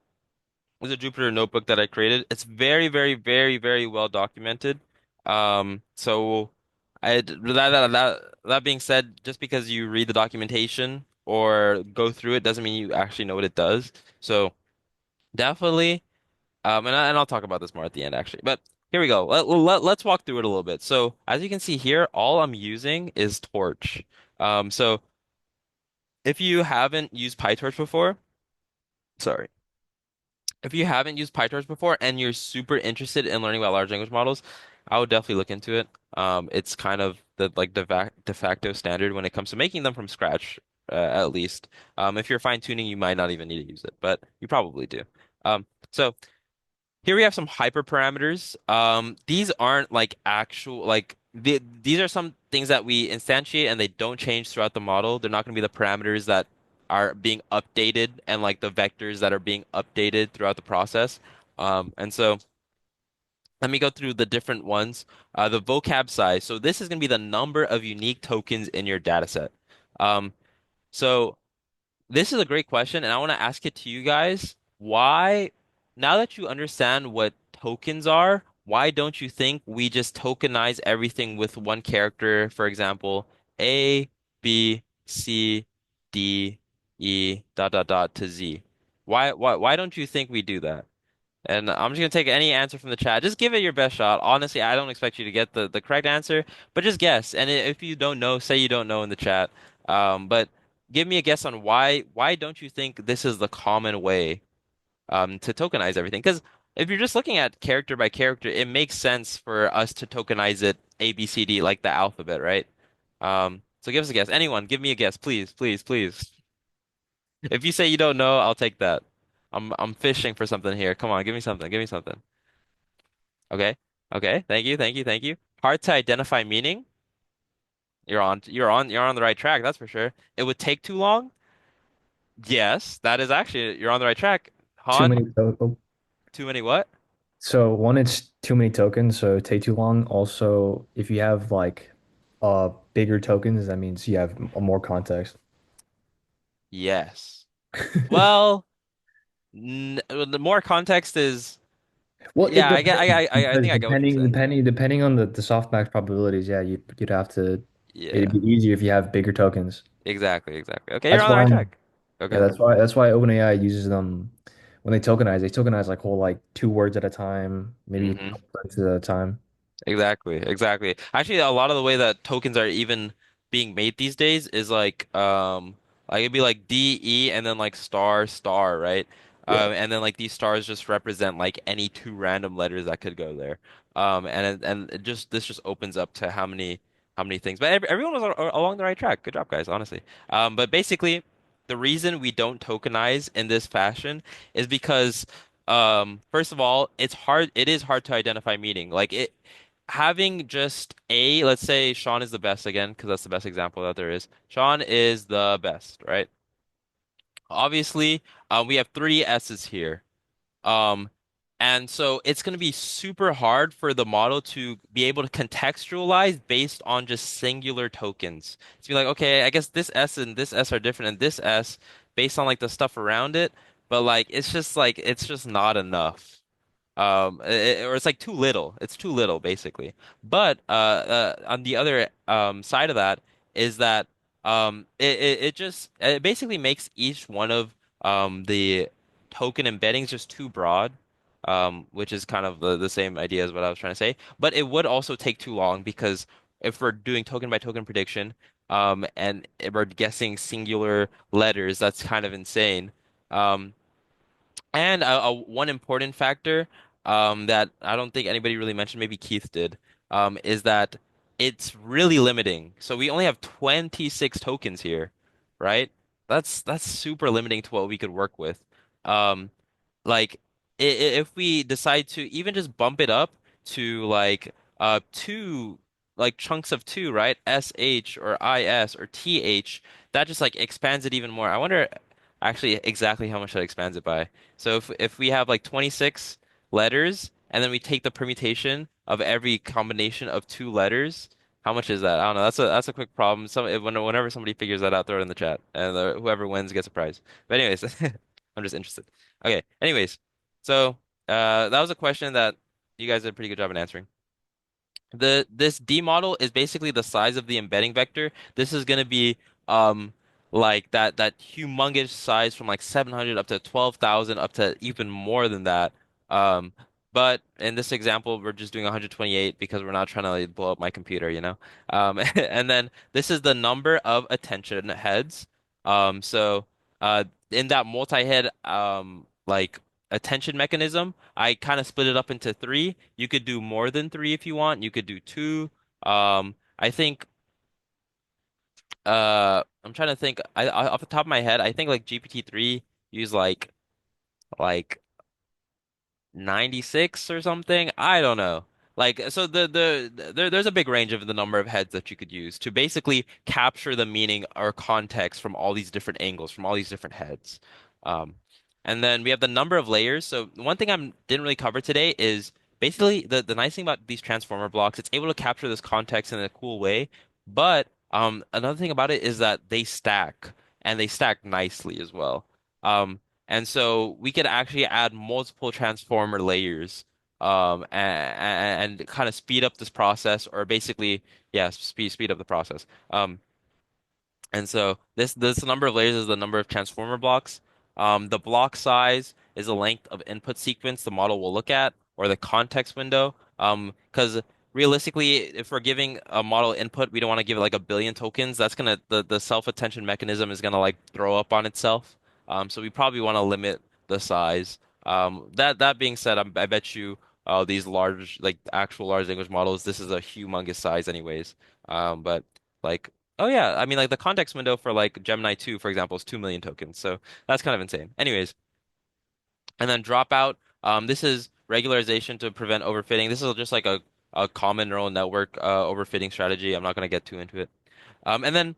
[SPEAKER 1] This is a Jupyter notebook that I created. It's very, very, very, very well documented. So that being said, just because you read the documentation or go through it doesn't mean you actually know what it does. So definitely, and I'll talk about this more at the end actually. But here we go. Let's walk through it a little bit. So as you can see here, all I'm using is Torch. So if you haven't used PyTorch before, sorry. If you haven't used PyTorch before and you're super interested in learning about large language models, I would definitely look into it. It's kind of the de facto standard when it comes to making them from scratch. at least. If you're fine tuning, you might not even need to use it, but you probably do. So here we have some hyperparameters. These aren't like actual these are some things that we instantiate and they don't change throughout the model. They're not going to be the parameters that are being updated and like the vectors that are being updated throughout the process. And so let me go through the different ones. The vocab size. So this is going to be the number of unique tokens in your data set. Um, so this is a great question, and I want to ask it to you guys. Why, now that you understand what tokens are, why don't you think we just tokenize everything with one character? For example, A, B, C, D, E, dot, dot, dot to Z. Why don't you think we do that? And I'm just gonna take any answer from the chat. Just give it your best shot. Honestly, I don't expect you to get the correct answer, but just guess. And if you don't know, say you don't know in the chat. But give me a guess on why don't you think this is the common way to tokenize everything? Because if you're just looking at character by character, it makes sense for us to tokenize it A, B, C, D like the alphabet, right? So give us a guess. Anyone, give me a guess, please, please, please. If you say you don't know, I'll take that. I'm fishing for something here. Come on, give me something. Give me something. Okay. Okay. Thank you. Thank you. Thank you. Hard to identify meaning. You're on the right track, that's for sure. It would take too long? Yes, that is actually you're on the right track.
[SPEAKER 3] Too
[SPEAKER 1] Han,
[SPEAKER 3] many tokens.
[SPEAKER 1] too many what?
[SPEAKER 3] So one, it's too many tokens, so it take too long. Also, if you have like bigger tokens, that means you have more context.
[SPEAKER 1] Yes. Well, n the more context is
[SPEAKER 3] Well, it
[SPEAKER 1] yeah,
[SPEAKER 3] depends
[SPEAKER 1] I
[SPEAKER 3] because
[SPEAKER 1] think I get what you're saying.
[SPEAKER 3] depending on the softmax probabilities, yeah, you'd have to. It'd
[SPEAKER 1] Yeah.
[SPEAKER 3] be easier if you have bigger tokens.
[SPEAKER 1] Exactly, exactly. Okay, you're
[SPEAKER 3] That's
[SPEAKER 1] on the right
[SPEAKER 3] why,
[SPEAKER 1] track.
[SPEAKER 3] yeah,
[SPEAKER 1] Okay.
[SPEAKER 3] that's why OpenAI uses them when they tokenize. They tokenize like whole like two words at a time, maybe a
[SPEAKER 1] Hmm.
[SPEAKER 3] couple sentences at a time.
[SPEAKER 1] Exactly, exactly. Actually, a lot of the way that tokens are even being made these days is like it'd be like D, E, and then like star, star, right?
[SPEAKER 3] Yeah.
[SPEAKER 1] And then like these stars just represent like any two random letters that could go there. And it just this just opens up to how many things. But everyone was along the right track. Good job, guys, honestly. But basically, the reason we don't tokenize in this fashion is because first of all, it is hard to identify meaning. Like it having just a, let's say Shaun is the best again, because that's the best example that there is. Shaun is the best, right? Obviously, we have three S's here. Um, and so it's going to be super hard for the model to be able to contextualize based on just singular tokens. To be like, okay, I guess this S and this S are different and this S based on like the stuff around it, but like it's just not enough. Or it's like too little. It's too little, basically. But on the other side of that is that it basically makes each one of the token embeddings just too broad, which is kind of the same idea as what I was trying to say. But it would also take too long because if we're doing token by token prediction, and if we're guessing singular letters, that's kind of insane. Um, and one important factor that I don't think anybody really mentioned, maybe Keith did, is that it's really limiting. So we only have 26 tokens here, right? That's super limiting to what we could work with. Um, like if we decide to even just bump it up to like two like chunks of two, right? SH or IS or TH, that just like expands it even more. I wonder actually exactly how much that expands it by. So if we have like 26 letters and then we take the permutation of every combination of two letters, how much is that? I don't know. That's a quick problem. Whenever somebody figures that out, throw it in the chat, and whoever wins gets a prize. But anyways, I'm just interested. Okay. Anyways, so that was a question that you guys did a pretty good job in answering. This D model is basically the size of the embedding vector. This is going to be um like that humongous size from like 700 up to 12,000 up to even more than that. Um but in this example we're just doing 128 because we're not trying to like, blow up my computer, you know. And then this is the number of attention heads. So in that multi-head like attention mechanism, I kind of split it up into three. You could do more than three if you want. You could do two. I think I'm trying to think. Off the top of my head, I think like GPT-3 use like 96 or something. I don't know. Like so there's a big range of the number of heads that you could use to basically capture the meaning or context from all these different angles, from all these different heads. Um, and then we have the number of layers. So one thing I didn't really cover today is basically the nice thing about these transformer blocks, it's able to capture this context in a cool way. But another thing about it is that they stack and they stack nicely as well. And so we could actually add multiple transformer layers and kind of speed up this process or basically, yeah, speed up the process. And so this number of layers is the number of transformer blocks. The block size is the length of input sequence the model will look at, or the context window. Because realistically, if we're giving a model input, we don't want to give it like a billion tokens. That's gonna the self-attention mechanism is gonna like throw up on itself. So we probably want to limit the size. That being said, I bet you these large like actual large language models, this is a humongous size anyways. But like oh yeah, I mean like the context window for like Gemini 2, for example, is 2 million tokens. So that's kind of insane. Anyways, and then dropout. This is regularization to prevent overfitting. This is just like a common neural network overfitting strategy. I'm not going to get too into it. And then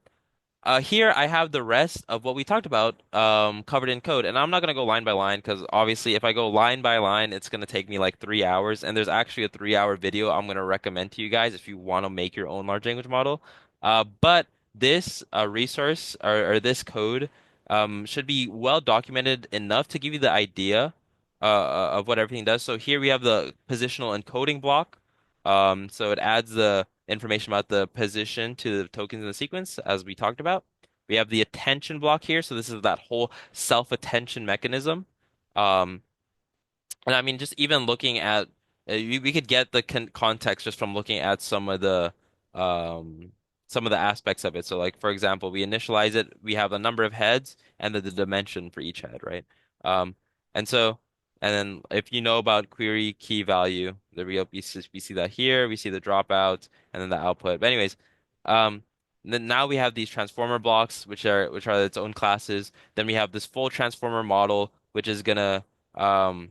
[SPEAKER 1] here I have the rest of what we talked about covered in code, and I'm not gonna go line by line because obviously if I go line by line, it's gonna take me like 3 hours. And there's actually a 3 hour video I'm gonna recommend to you guys if you want to make your own large language model. But this resource or this code should be well documented enough to give you the idea of what everything does. So here we have the positional encoding block. So it adds the information about the position to the tokens in the sequence, as we talked about. We have the attention block here, so this is that whole self-attention mechanism. Um, and I mean, just even looking at, we could get the context just from looking at um, some of the aspects of it. So, like for example, we initialize it, we have a number of heads and the dimension for each head, right? Um, and so, and then if you know about query key value, we see that here, we see the dropout and then the output. But anyways, um, then now we have these transformer blocks, which are its own classes. Then we have this full transformer model, which is gonna um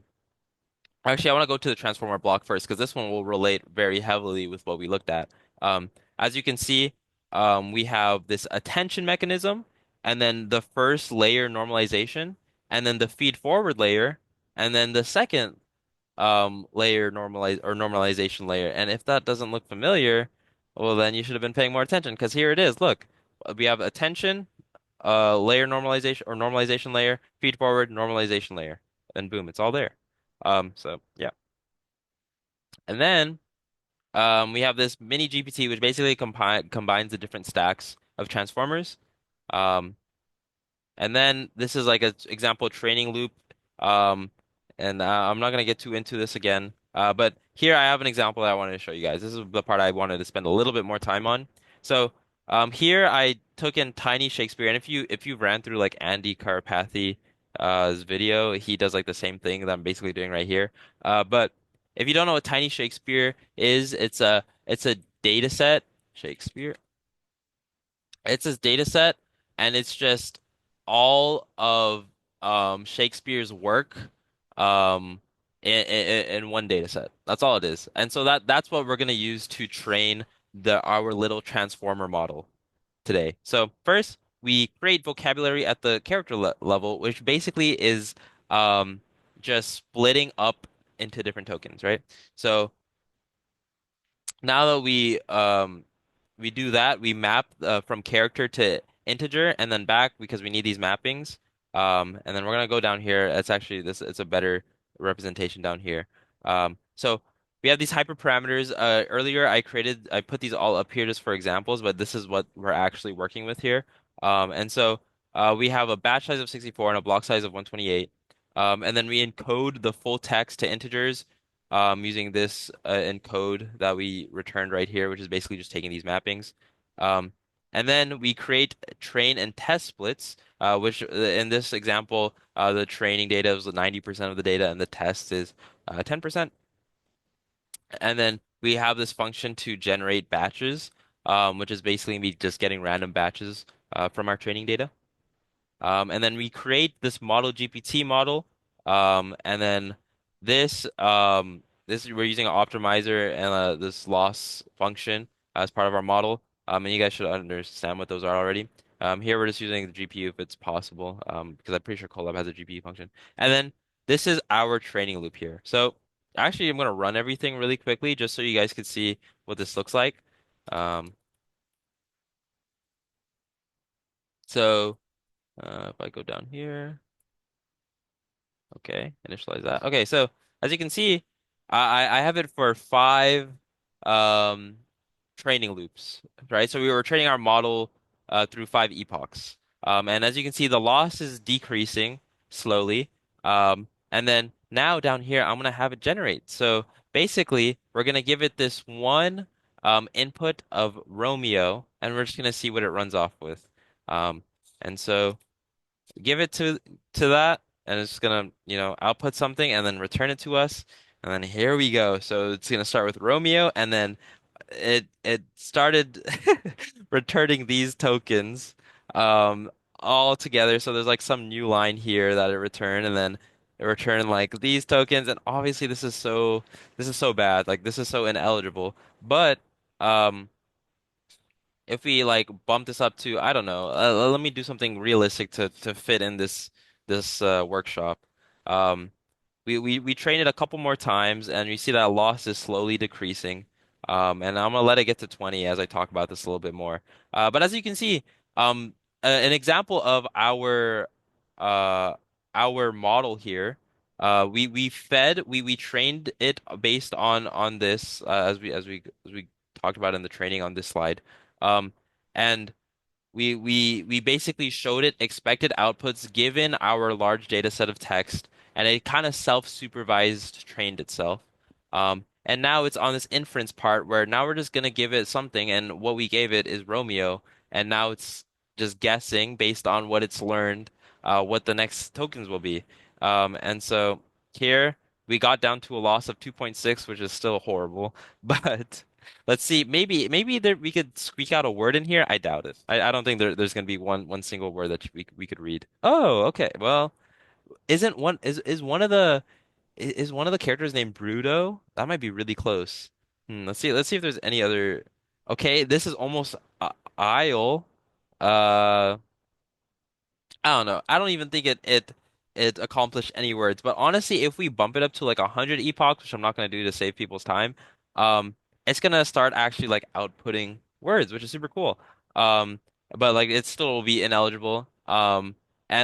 [SPEAKER 1] actually, I want to go to the transformer block first because this one will relate very heavily with what we looked at. As you can see, we have this attention mechanism, and then the first layer normalization, and then the feed forward layer, and then the second layer normalization layer. And if that doesn't look familiar, well, then you should have been paying more attention because here it is. Look, we have attention, layer normalization or normalization layer, feed forward, normalization layer, and boom, it's all there. So yeah. And then we have this mini GPT, which basically combines the different stacks of transformers. Um, and then this is like an example training loop. Um, and I'm not going to get too into this again. But here I have an example that I wanted to show you guys. This is the part I wanted to spend a little bit more time on. So here I took in Tiny Shakespeare, and if you ran through like Andy Karpathy's video, he does like the same thing that I'm basically doing right here. But if you don't know what Tiny Shakespeare is, it's a data set. Shakespeare. It's this data set, and it's just all of Shakespeare's work in one data set. That's all it is. And so that's what we're gonna use to train our little transformer model today. So first, we create vocabulary at the character level, which basically is um, just splitting up into different tokens, right? So now that we do that, we map from character to integer and then back because we need these mappings. And then we're gonna go down here. It's actually this. It's a better representation down here. So we have these hyperparameters. Earlier I put these all up here just for examples, but this is what we're actually working with here. And so we have a batch size of 64 and a block size of 128. And then we encode the full text to integers using this encode that we returned right here, which is basically just taking these mappings. Um, and then we create train and test splits, which in this example, the training data was 90% of the data and the test is 10%. And then we have this function to generate batches. which is basically me just getting random batches from our training data. And then we create this model GPT model. And then this we're using an optimizer and this loss function as part of our model. And you guys should understand what those are already. Here we're just using the GPU if it's possible, because I'm pretty sure Colab has a GPU function. And then this is our training loop here. So actually, I'm gonna run everything really quickly just so you guys can see what this looks like. Um, so if I go down here. Okay, initialize that. Okay, so as you can see, I have it for five um training loops, right? So we were training our model through five epochs. And as you can see, the loss is decreasing slowly. And then now down here, I'm gonna have it generate. So basically, we're gonna give it this one input of Romeo, and we're just gonna see what it runs off with. Um, and so give it to that, and it's gonna, output something and then return it to us. And then here we go. So it's gonna start with Romeo, and then it started returning these tokens um all together. So there's like some new line here that it returned, and then it returned like these tokens, and obviously this is so bad. Like this is so ineligible. But um if we like bump this up to, I don't know, let me do something realistic to fit in this workshop. Um, we train it a couple more times, and we see that loss is slowly decreasing. And I'm gonna let it get to 20 as I talk about this a little bit more. But as you can see, um, an example of uh our model here, we trained it based on this as we talked about in the training on this slide. Um, and we basically showed it expected outputs given our large data set of text, and it kind of self-supervised trained itself. And now it's on this inference part where now we're just gonna give it something, and what we gave it is Romeo, and now it's just guessing based on what it's learned, what the next tokens will be. And so here we got down to a loss of 2.6, which is still horrible, but. Let's see. Maybe there we could squeak out a word in here. I doubt it. I don't think there's gonna be one single word that we could read. Oh, okay. Well, isn't one is one of the is one of the characters named Bruto? That might be really close. Let's see. Let's see if there's any other. Okay, this is almost Isle. Uh, I don't know. I don't even think it accomplished any words. But honestly, if we bump it up to like 100 epochs, which I'm not gonna do to save people's time, um, it's gonna start actually like outputting words, which is super cool. Um, but like it still will be ineligible. And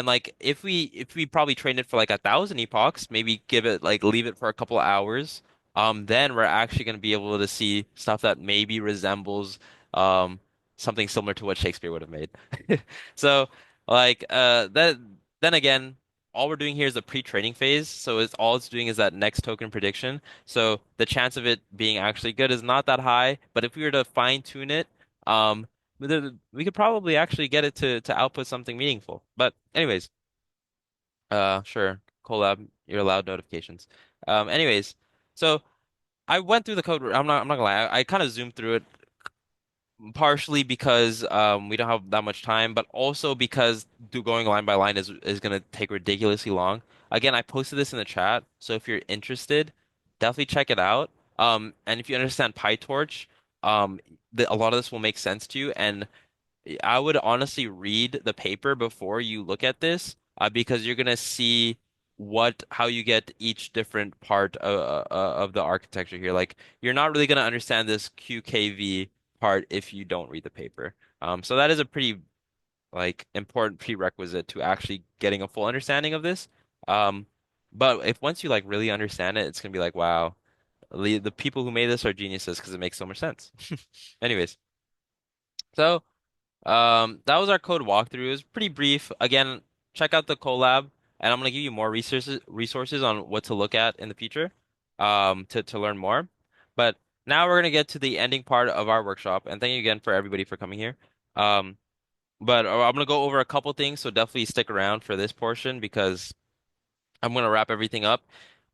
[SPEAKER 1] like if we probably train it for like 1,000 epochs, maybe give it like leave it for a couple of hours, then we're actually gonna be able to see stuff that maybe resembles um something similar to what Shakespeare would have made. So. Like that then again, all we're doing here is a pre-training phase, so it's doing is that next token prediction. So the chance of it being actually good is not that high, but if we were to fine tune it, um we could probably actually get it to output something meaningful. But anyways, sure, collab, you're allowed notifications. Anyways, so I went through the code. I'm not gonna lie, I kind of zoomed through it partially because we don't have that much time, but also because going line by line is gonna take ridiculously long. Again, I posted this in the chat, so if you're interested, definitely check it out. And if you understand PyTorch, um, a lot of this will make sense to you. And I would honestly read the paper before you look at this, because you're gonna see how you get each different part of the architecture here. Like you're not really gonna understand this QKV part if you don't read the paper. So that is a pretty like important prerequisite to actually getting a full understanding of this. Um, but if once you like really understand it, it's gonna be like, wow, the people who made this are geniuses because it makes so much sense. Anyways, so. That was our code walkthrough. It was pretty brief. Again, check out the collab, and I'm gonna give you more resources on what to look at in the future, to learn more. But now we're gonna get to the ending part of our workshop, and thank you again for everybody for coming here. Um, but I'm gonna go over a couple things, so definitely stick around for this portion because I'm gonna wrap everything up.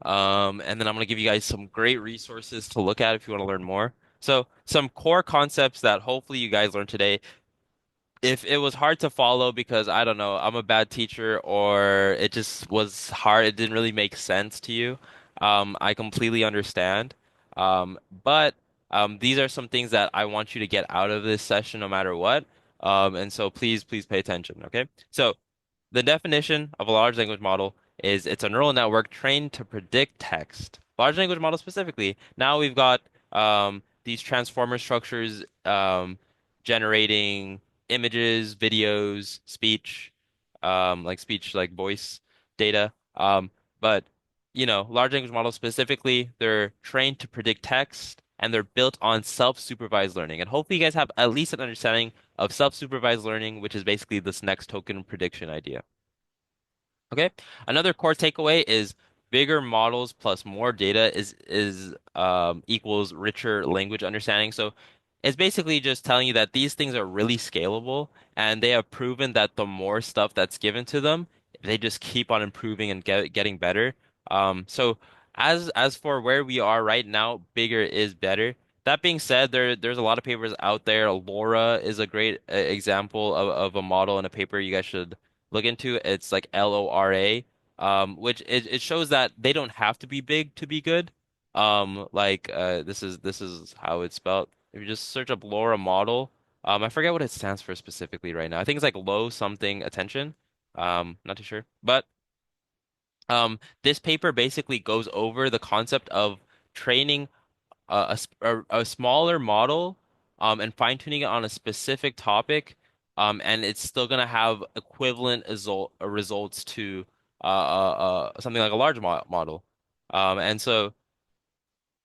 [SPEAKER 1] And then I'm gonna give you guys some great resources to look at if you want to learn more. So some core concepts that hopefully you guys learned today. If it was hard to follow because I don't know, I'm a bad teacher or it just was hard, it didn't really make sense to you, I completely understand. But these are some things that I want you to get out of this session no matter what. And so please pay attention, okay? So the definition of a large language model is it's a neural network trained to predict text. Large language model specifically. Now we've got these transformer structures generating images, videos, speech, like speech, like voice data. But large language models specifically, they're trained to predict text and they're built on self-supervised learning. And hopefully you guys have at least an understanding of self-supervised learning, which is basically this next token prediction idea. Okay. Another core takeaway is bigger models plus more data is equals richer language understanding. So it's basically just telling you that these things are really scalable and they have proven that the more stuff that's given to them, they just keep on improving and getting better. So as for where we are right now, bigger is better. That being said, there's a lot of papers out there. LoRa is a great example of a model and a paper you guys should look into. It's like LORA, which it shows that they don't have to be big to be good. This is how it's spelled. If you just search up LoRa model, I forget what it stands for specifically right now. I think it's like low something attention. Not too sure, but this paper basically goes over the concept of training a smaller model and fine-tuning it on a specific topic and it's still going to have equivalent results to something like a large model. And so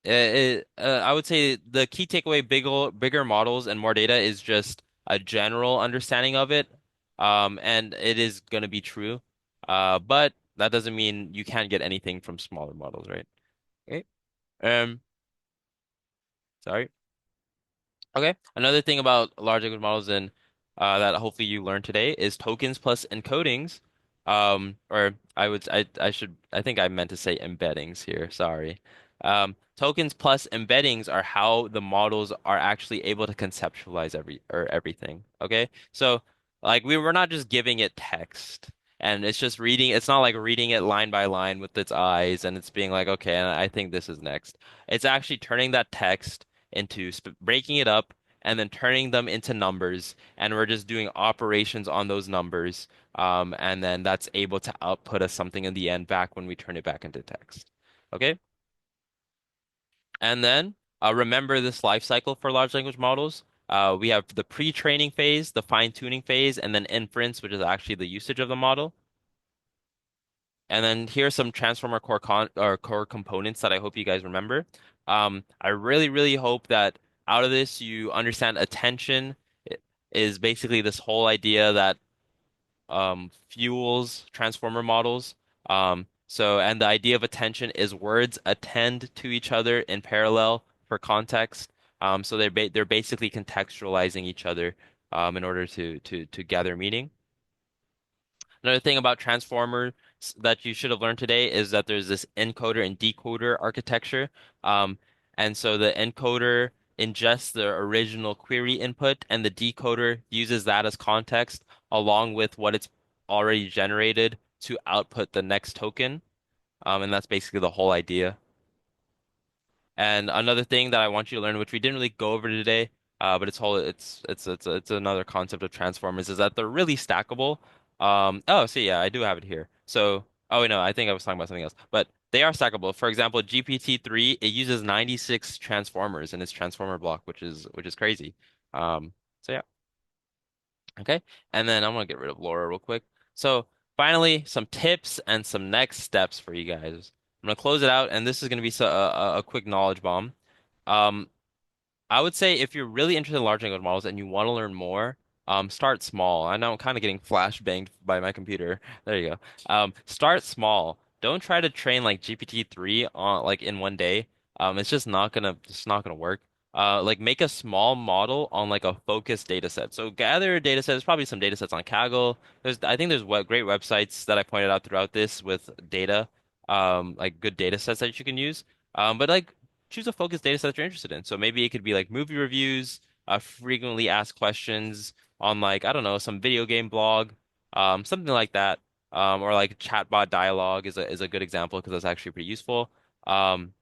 [SPEAKER 1] I would say the key takeaway, bigger models and more data is just a general understanding of it. And it is going to be true. But that doesn't mean you can't get anything from smaller models, right? Okay. Um, sorry. Okay. Another thing about large language models and that hopefully you learned today is tokens plus encodings. Or I think I meant to say embeddings here. Sorry. Tokens plus embeddings are how the models are actually able to conceptualize everything. Okay. So like we were not just giving it text and it's just reading. It's not like reading it line by line with its eyes and it's being like, okay, and I think this is next. It's actually turning that text into breaking it up and then turning them into numbers, and we're just doing operations on those numbers, and then that's able to output us something in the end back when we turn it back into text. Okay? And then remember this life cycle for large language models. We have the pre-training phase, the fine-tuning phase, and then inference, which is actually the usage of the model. And then here's some transformer core components that I hope you guys remember. I really hope that out of this you understand attention is basically this whole idea that fuels transformer models. And the idea of attention is words attend to each other in parallel for context. So they're basically contextualizing each other in order to gather meaning. Another thing about transformers that you should have learned today is that there's this encoder and decoder architecture. Um, and so the encoder ingests the original query input, and the decoder uses that as context along with what it's already generated to output the next token. And that's basically the whole idea. And another thing that I want you to learn, which we didn't really go over today, but it's another concept of transformers, is that they're really stackable. Oh, see, yeah, I do have it here. So, oh wait, no, I think I was talking about something else, but they are stackable. For example, GPT-3, it uses 96 transformers in its transformer block, which is crazy. So yeah, okay. And then I'm gonna get rid of Laura real quick. So finally, some tips and some next steps for you guys. I'm gonna close it out, and this is gonna be a quick knowledge bomb. Um, I would say if you're really interested in large language models and you want to learn more, start small. I know I'm kind of getting flash banged by my computer. There you go. Start small. Don't try to train like GPT-3 on like in one day. It's just not gonna work. Like make a small model on like a focused data set. So gather a data set. There's probably some data sets on Kaggle. I think there's great websites that I pointed out throughout this with data, like good data sets that you can use. But like choose a focused data set that you're interested in. So maybe it could be like movie reviews, frequently asked questions on like, I don't know, some video game blog, something like that. Or like chatbot dialogue is a good example because that's actually pretty useful. Um,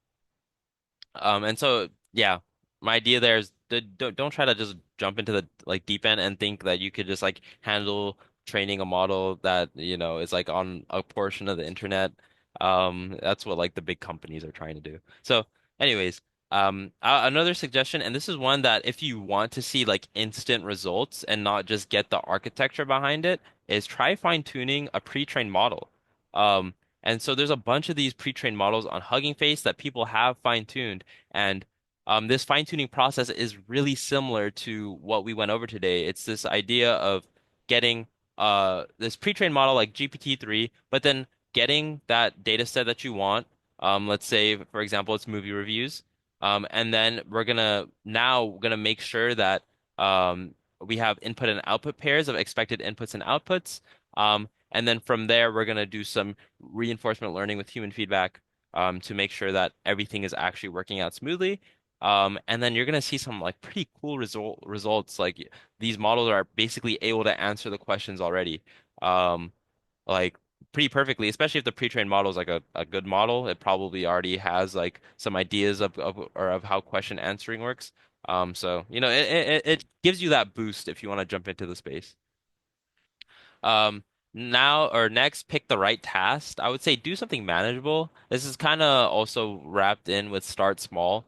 [SPEAKER 1] and so yeah, my idea there is don't try to just jump into the like deep end and think that you could just like handle training a model that, is like on a portion of the internet. That's what like the big companies are trying to do. So, anyways, another suggestion, and this is one that if you want to see like instant results and not just get the architecture behind it, is try fine-tuning a pre-trained model. Um, and so there's a bunch of these pre-trained models on Hugging Face that people have fine-tuned. And this fine-tuning process is really similar to what we went over today. It's this idea of getting this pre-trained model like GPT-3, but then getting that data set that you want. Let's say, for example, it's movie reviews. And then we're gonna make sure that we have input and output pairs of expected inputs and outputs. And then from there, we're gonna do some reinforcement learning with human feedback to make sure that everything is actually working out smoothly. And then you're gonna see some like pretty cool results. Like these models are basically able to answer the questions already, um, like pretty perfectly. Especially if the pre-trained model is like a good model, it probably already has like some ideas of how question answering works. So it gives you that boost if you want to jump into the space. Um, Now or next, pick the right task. I would say do something manageable. This is kind of also wrapped in with start small.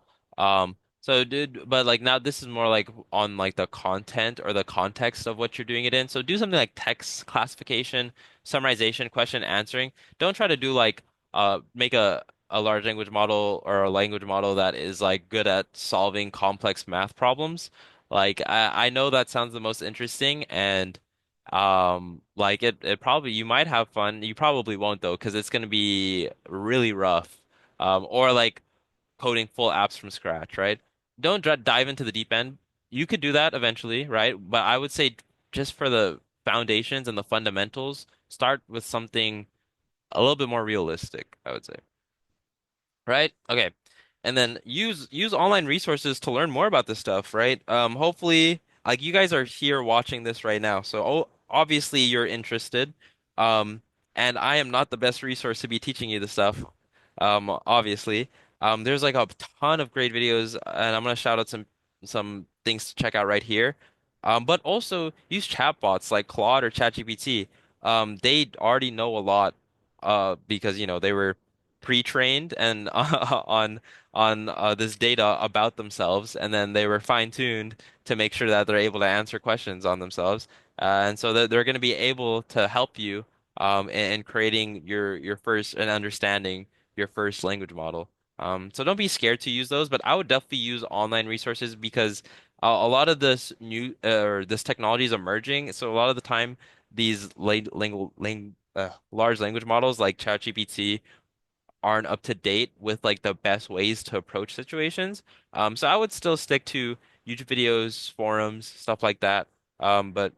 [SPEAKER 1] So dude, but like now this is more like on like the content or the context of what you're doing it in. So do something like text classification, summarization, question answering. Don't try to do like make a large language model or a language model that is like good at solving complex math problems. Like I know that sounds the most interesting and like it probably you might have fun. You probably won't though, because it's gonna be really rough. Or like coding full apps from scratch, right? Don't dive into the deep end. You could do that eventually, right? But I would say just for the foundations and the fundamentals, start with something a little bit more realistic, I would say. Right? Okay. And then use online resources to learn more about this stuff, right? Hopefully, like you guys are here watching this right now, so obviously you're interested. Um, and I am not the best resource to be teaching you this stuff. Obviously. There's like a ton of great videos, and I'm gonna shout out some things to check out right here. But also use chatbots like Claude or ChatGPT. They already know a lot, because they were pre-trained and on this data about themselves, and then they were fine-tuned to make sure that they're able to answer questions on themselves, and so that they're going to be able to help you in creating your first and understanding your first language model. So don't be scared to use those, but I would definitely use online resources because a lot of this new or this technology is emerging. So a lot of the time, these large language models like ChatGPT aren't up to date with like the best ways to approach situations. So I would still stick to YouTube videos, forums, stuff like that. But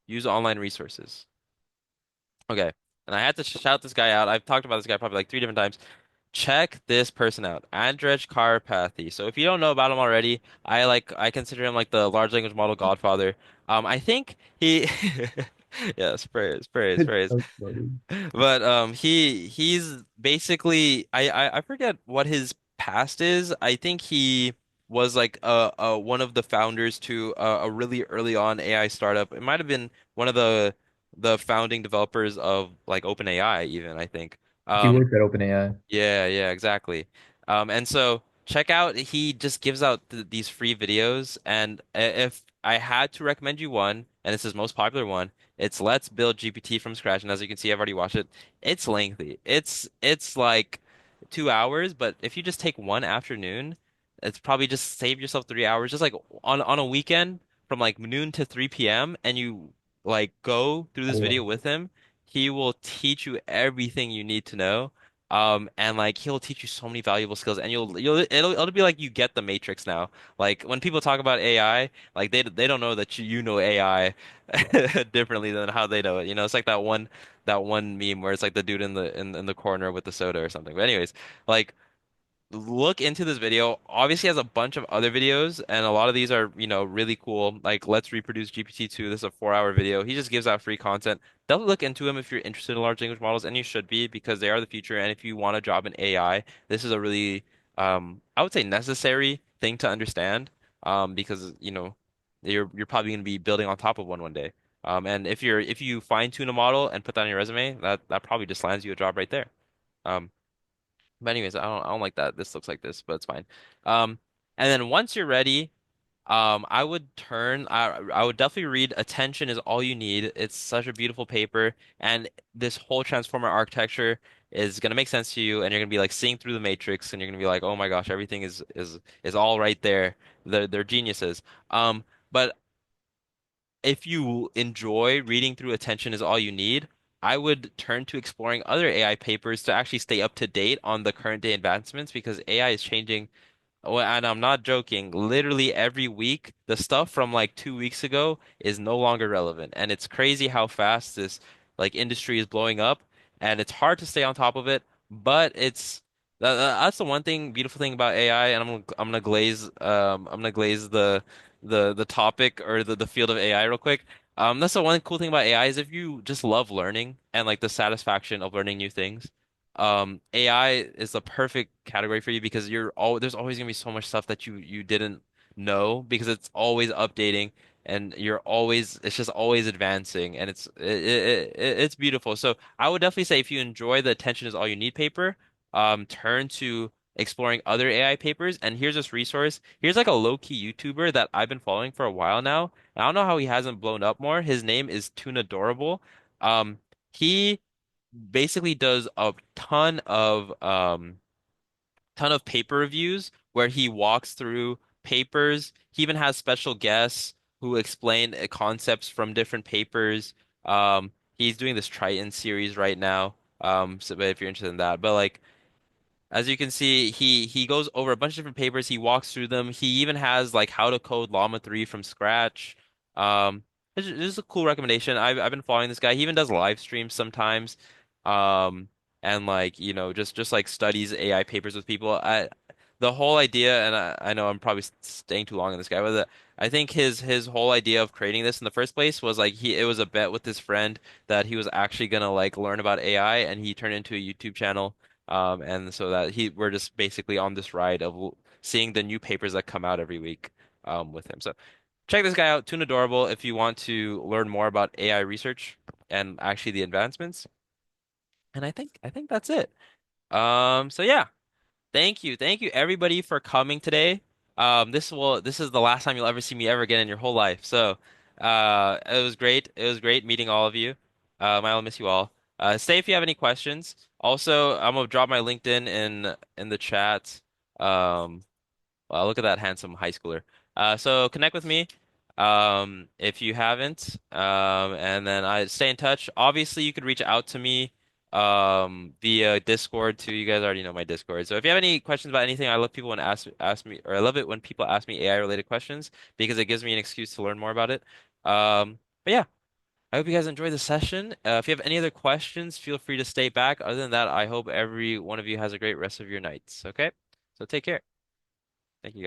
[SPEAKER 1] use online resources. Okay. And I had to shout this guy out. I've talked about this guy probably like three different times. Check this person out, Andrej Karpathy. So if you don't know about him already, I consider him like the large language model godfather. I think he yes, praise, praise,
[SPEAKER 3] It's
[SPEAKER 1] praise.
[SPEAKER 3] so funny.
[SPEAKER 1] But he's basically I forget what his past is. I think he was like one of the founders to a really early on AI startup. It might have been one of the founding developers of like OpenAI even, I think.
[SPEAKER 3] He
[SPEAKER 1] Um
[SPEAKER 3] worked at OpenAI.
[SPEAKER 1] yeah, yeah, exactly. And so check out, he just gives out these free videos. And if I had to recommend you one, and it's his most popular one, it's Let's Build GPT from Scratch. And as you can see, I've already watched it. It's lengthy. It's like 2 hours, but if you just take one afternoon, it's probably just save yourself 3 hours, just like on a weekend from like noon to 3 p.m. and you like go through this video
[SPEAKER 3] Cool.
[SPEAKER 1] with him. He will teach you everything you need to know. And like he'll teach you so many valuable skills, and it'll be like you get the Matrix now. Like when people talk about AI, like they don't know that you know AI differently than how they know it. It's like that one meme where it's like the dude in the corner with the soda or something. But anyways, like look into this video. Obviously, has a bunch of other videos, and a lot of these are, really cool. Like, let's reproduce GPT-2. This is a 4-hour video. He just gives out free content. Definitely look into him if you're interested in large language models, and you should be because they are the future. And if you want a job in AI, this is a really, I would say, necessary thing to understand. Because you're probably going to be building on top of one day. And if you fine tune a model and put that on your resume, that probably just lands you a job right there. Um, but anyways, I don't like that. This looks like this, but it's fine. Um, and then once you're ready, I would definitely read Attention is All You Need. It's such a beautiful paper, and this whole transformer architecture is gonna make sense to you, and you're gonna be like seeing through the matrix, and you're gonna be like, oh my gosh, everything is all right there. They're geniuses. But if you enjoy reading through Attention is All You Need, I would turn to exploring other AI papers to actually stay up to date on the current day advancements because AI is changing. Well, and I'm not joking. Literally every week, the stuff from like 2 weeks ago is no longer relevant. And it's crazy how fast this like industry is blowing up. And it's hard to stay on top of it. But that's the one thing, beautiful thing about AI. And I'm gonna glaze the topic or the field of AI real quick. That's the one cool thing about AI is if you just love learning and like the satisfaction of learning new things. AI is the perfect category for you because there's always gonna be so much stuff that you didn't know because it's always updating and it's just always advancing and it's beautiful. So I would definitely say if you enjoy the Attention is All You Need paper, turn to exploring other AI papers. And here's this resource. Here's like a low-key YouTuber that I've been following for a while now. I don't know how he hasn't blown up more. His name is Tuna Adorable. He basically does a ton of paper reviews where he walks through papers. He even has special guests who explain concepts from different papers. He's doing this Triton series right now. So but if you're interested in that, but like as you can see, he goes over a bunch of different papers. He walks through them. He even has like how to code Llama 3 from scratch. This is a cool recommendation. I've been following this guy. He even does live streams sometimes. Um, and like, just like studies AI papers with people. The whole idea, and I know I'm probably staying too long on this guy, but I think his whole idea of creating this in the first place was like it was a bet with his friend that he was actually gonna like learn about AI, and he turned into a YouTube channel. And so that we're just basically on this ride of seeing the new papers that come out every week, with him. So check this guy out, Tune Adorable, if you want to learn more about AI research and actually the advancements. And I think that's it. So yeah. Thank you everybody for coming today. This is the last time you'll ever see me ever again in your whole life. So, it was great. It was great meeting all of you. I'll miss you all. Stay if you have any questions. Also, I'm gonna drop my LinkedIn in the chat. Um, well, look at that handsome high schooler. So connect with me, if you haven't, and then I stay in touch. Obviously, you could reach out to me, via Discord too. You guys already know my Discord. So if you have any questions about anything, I love people when ask me, or I love it when people ask me AI related questions because it gives me an excuse to learn more about it. But yeah, I hope you guys enjoy the session. If you have any other questions, feel free to stay back. Other than that, I hope every one of you has a great rest of your nights. Okay, so take care. Thank you guys.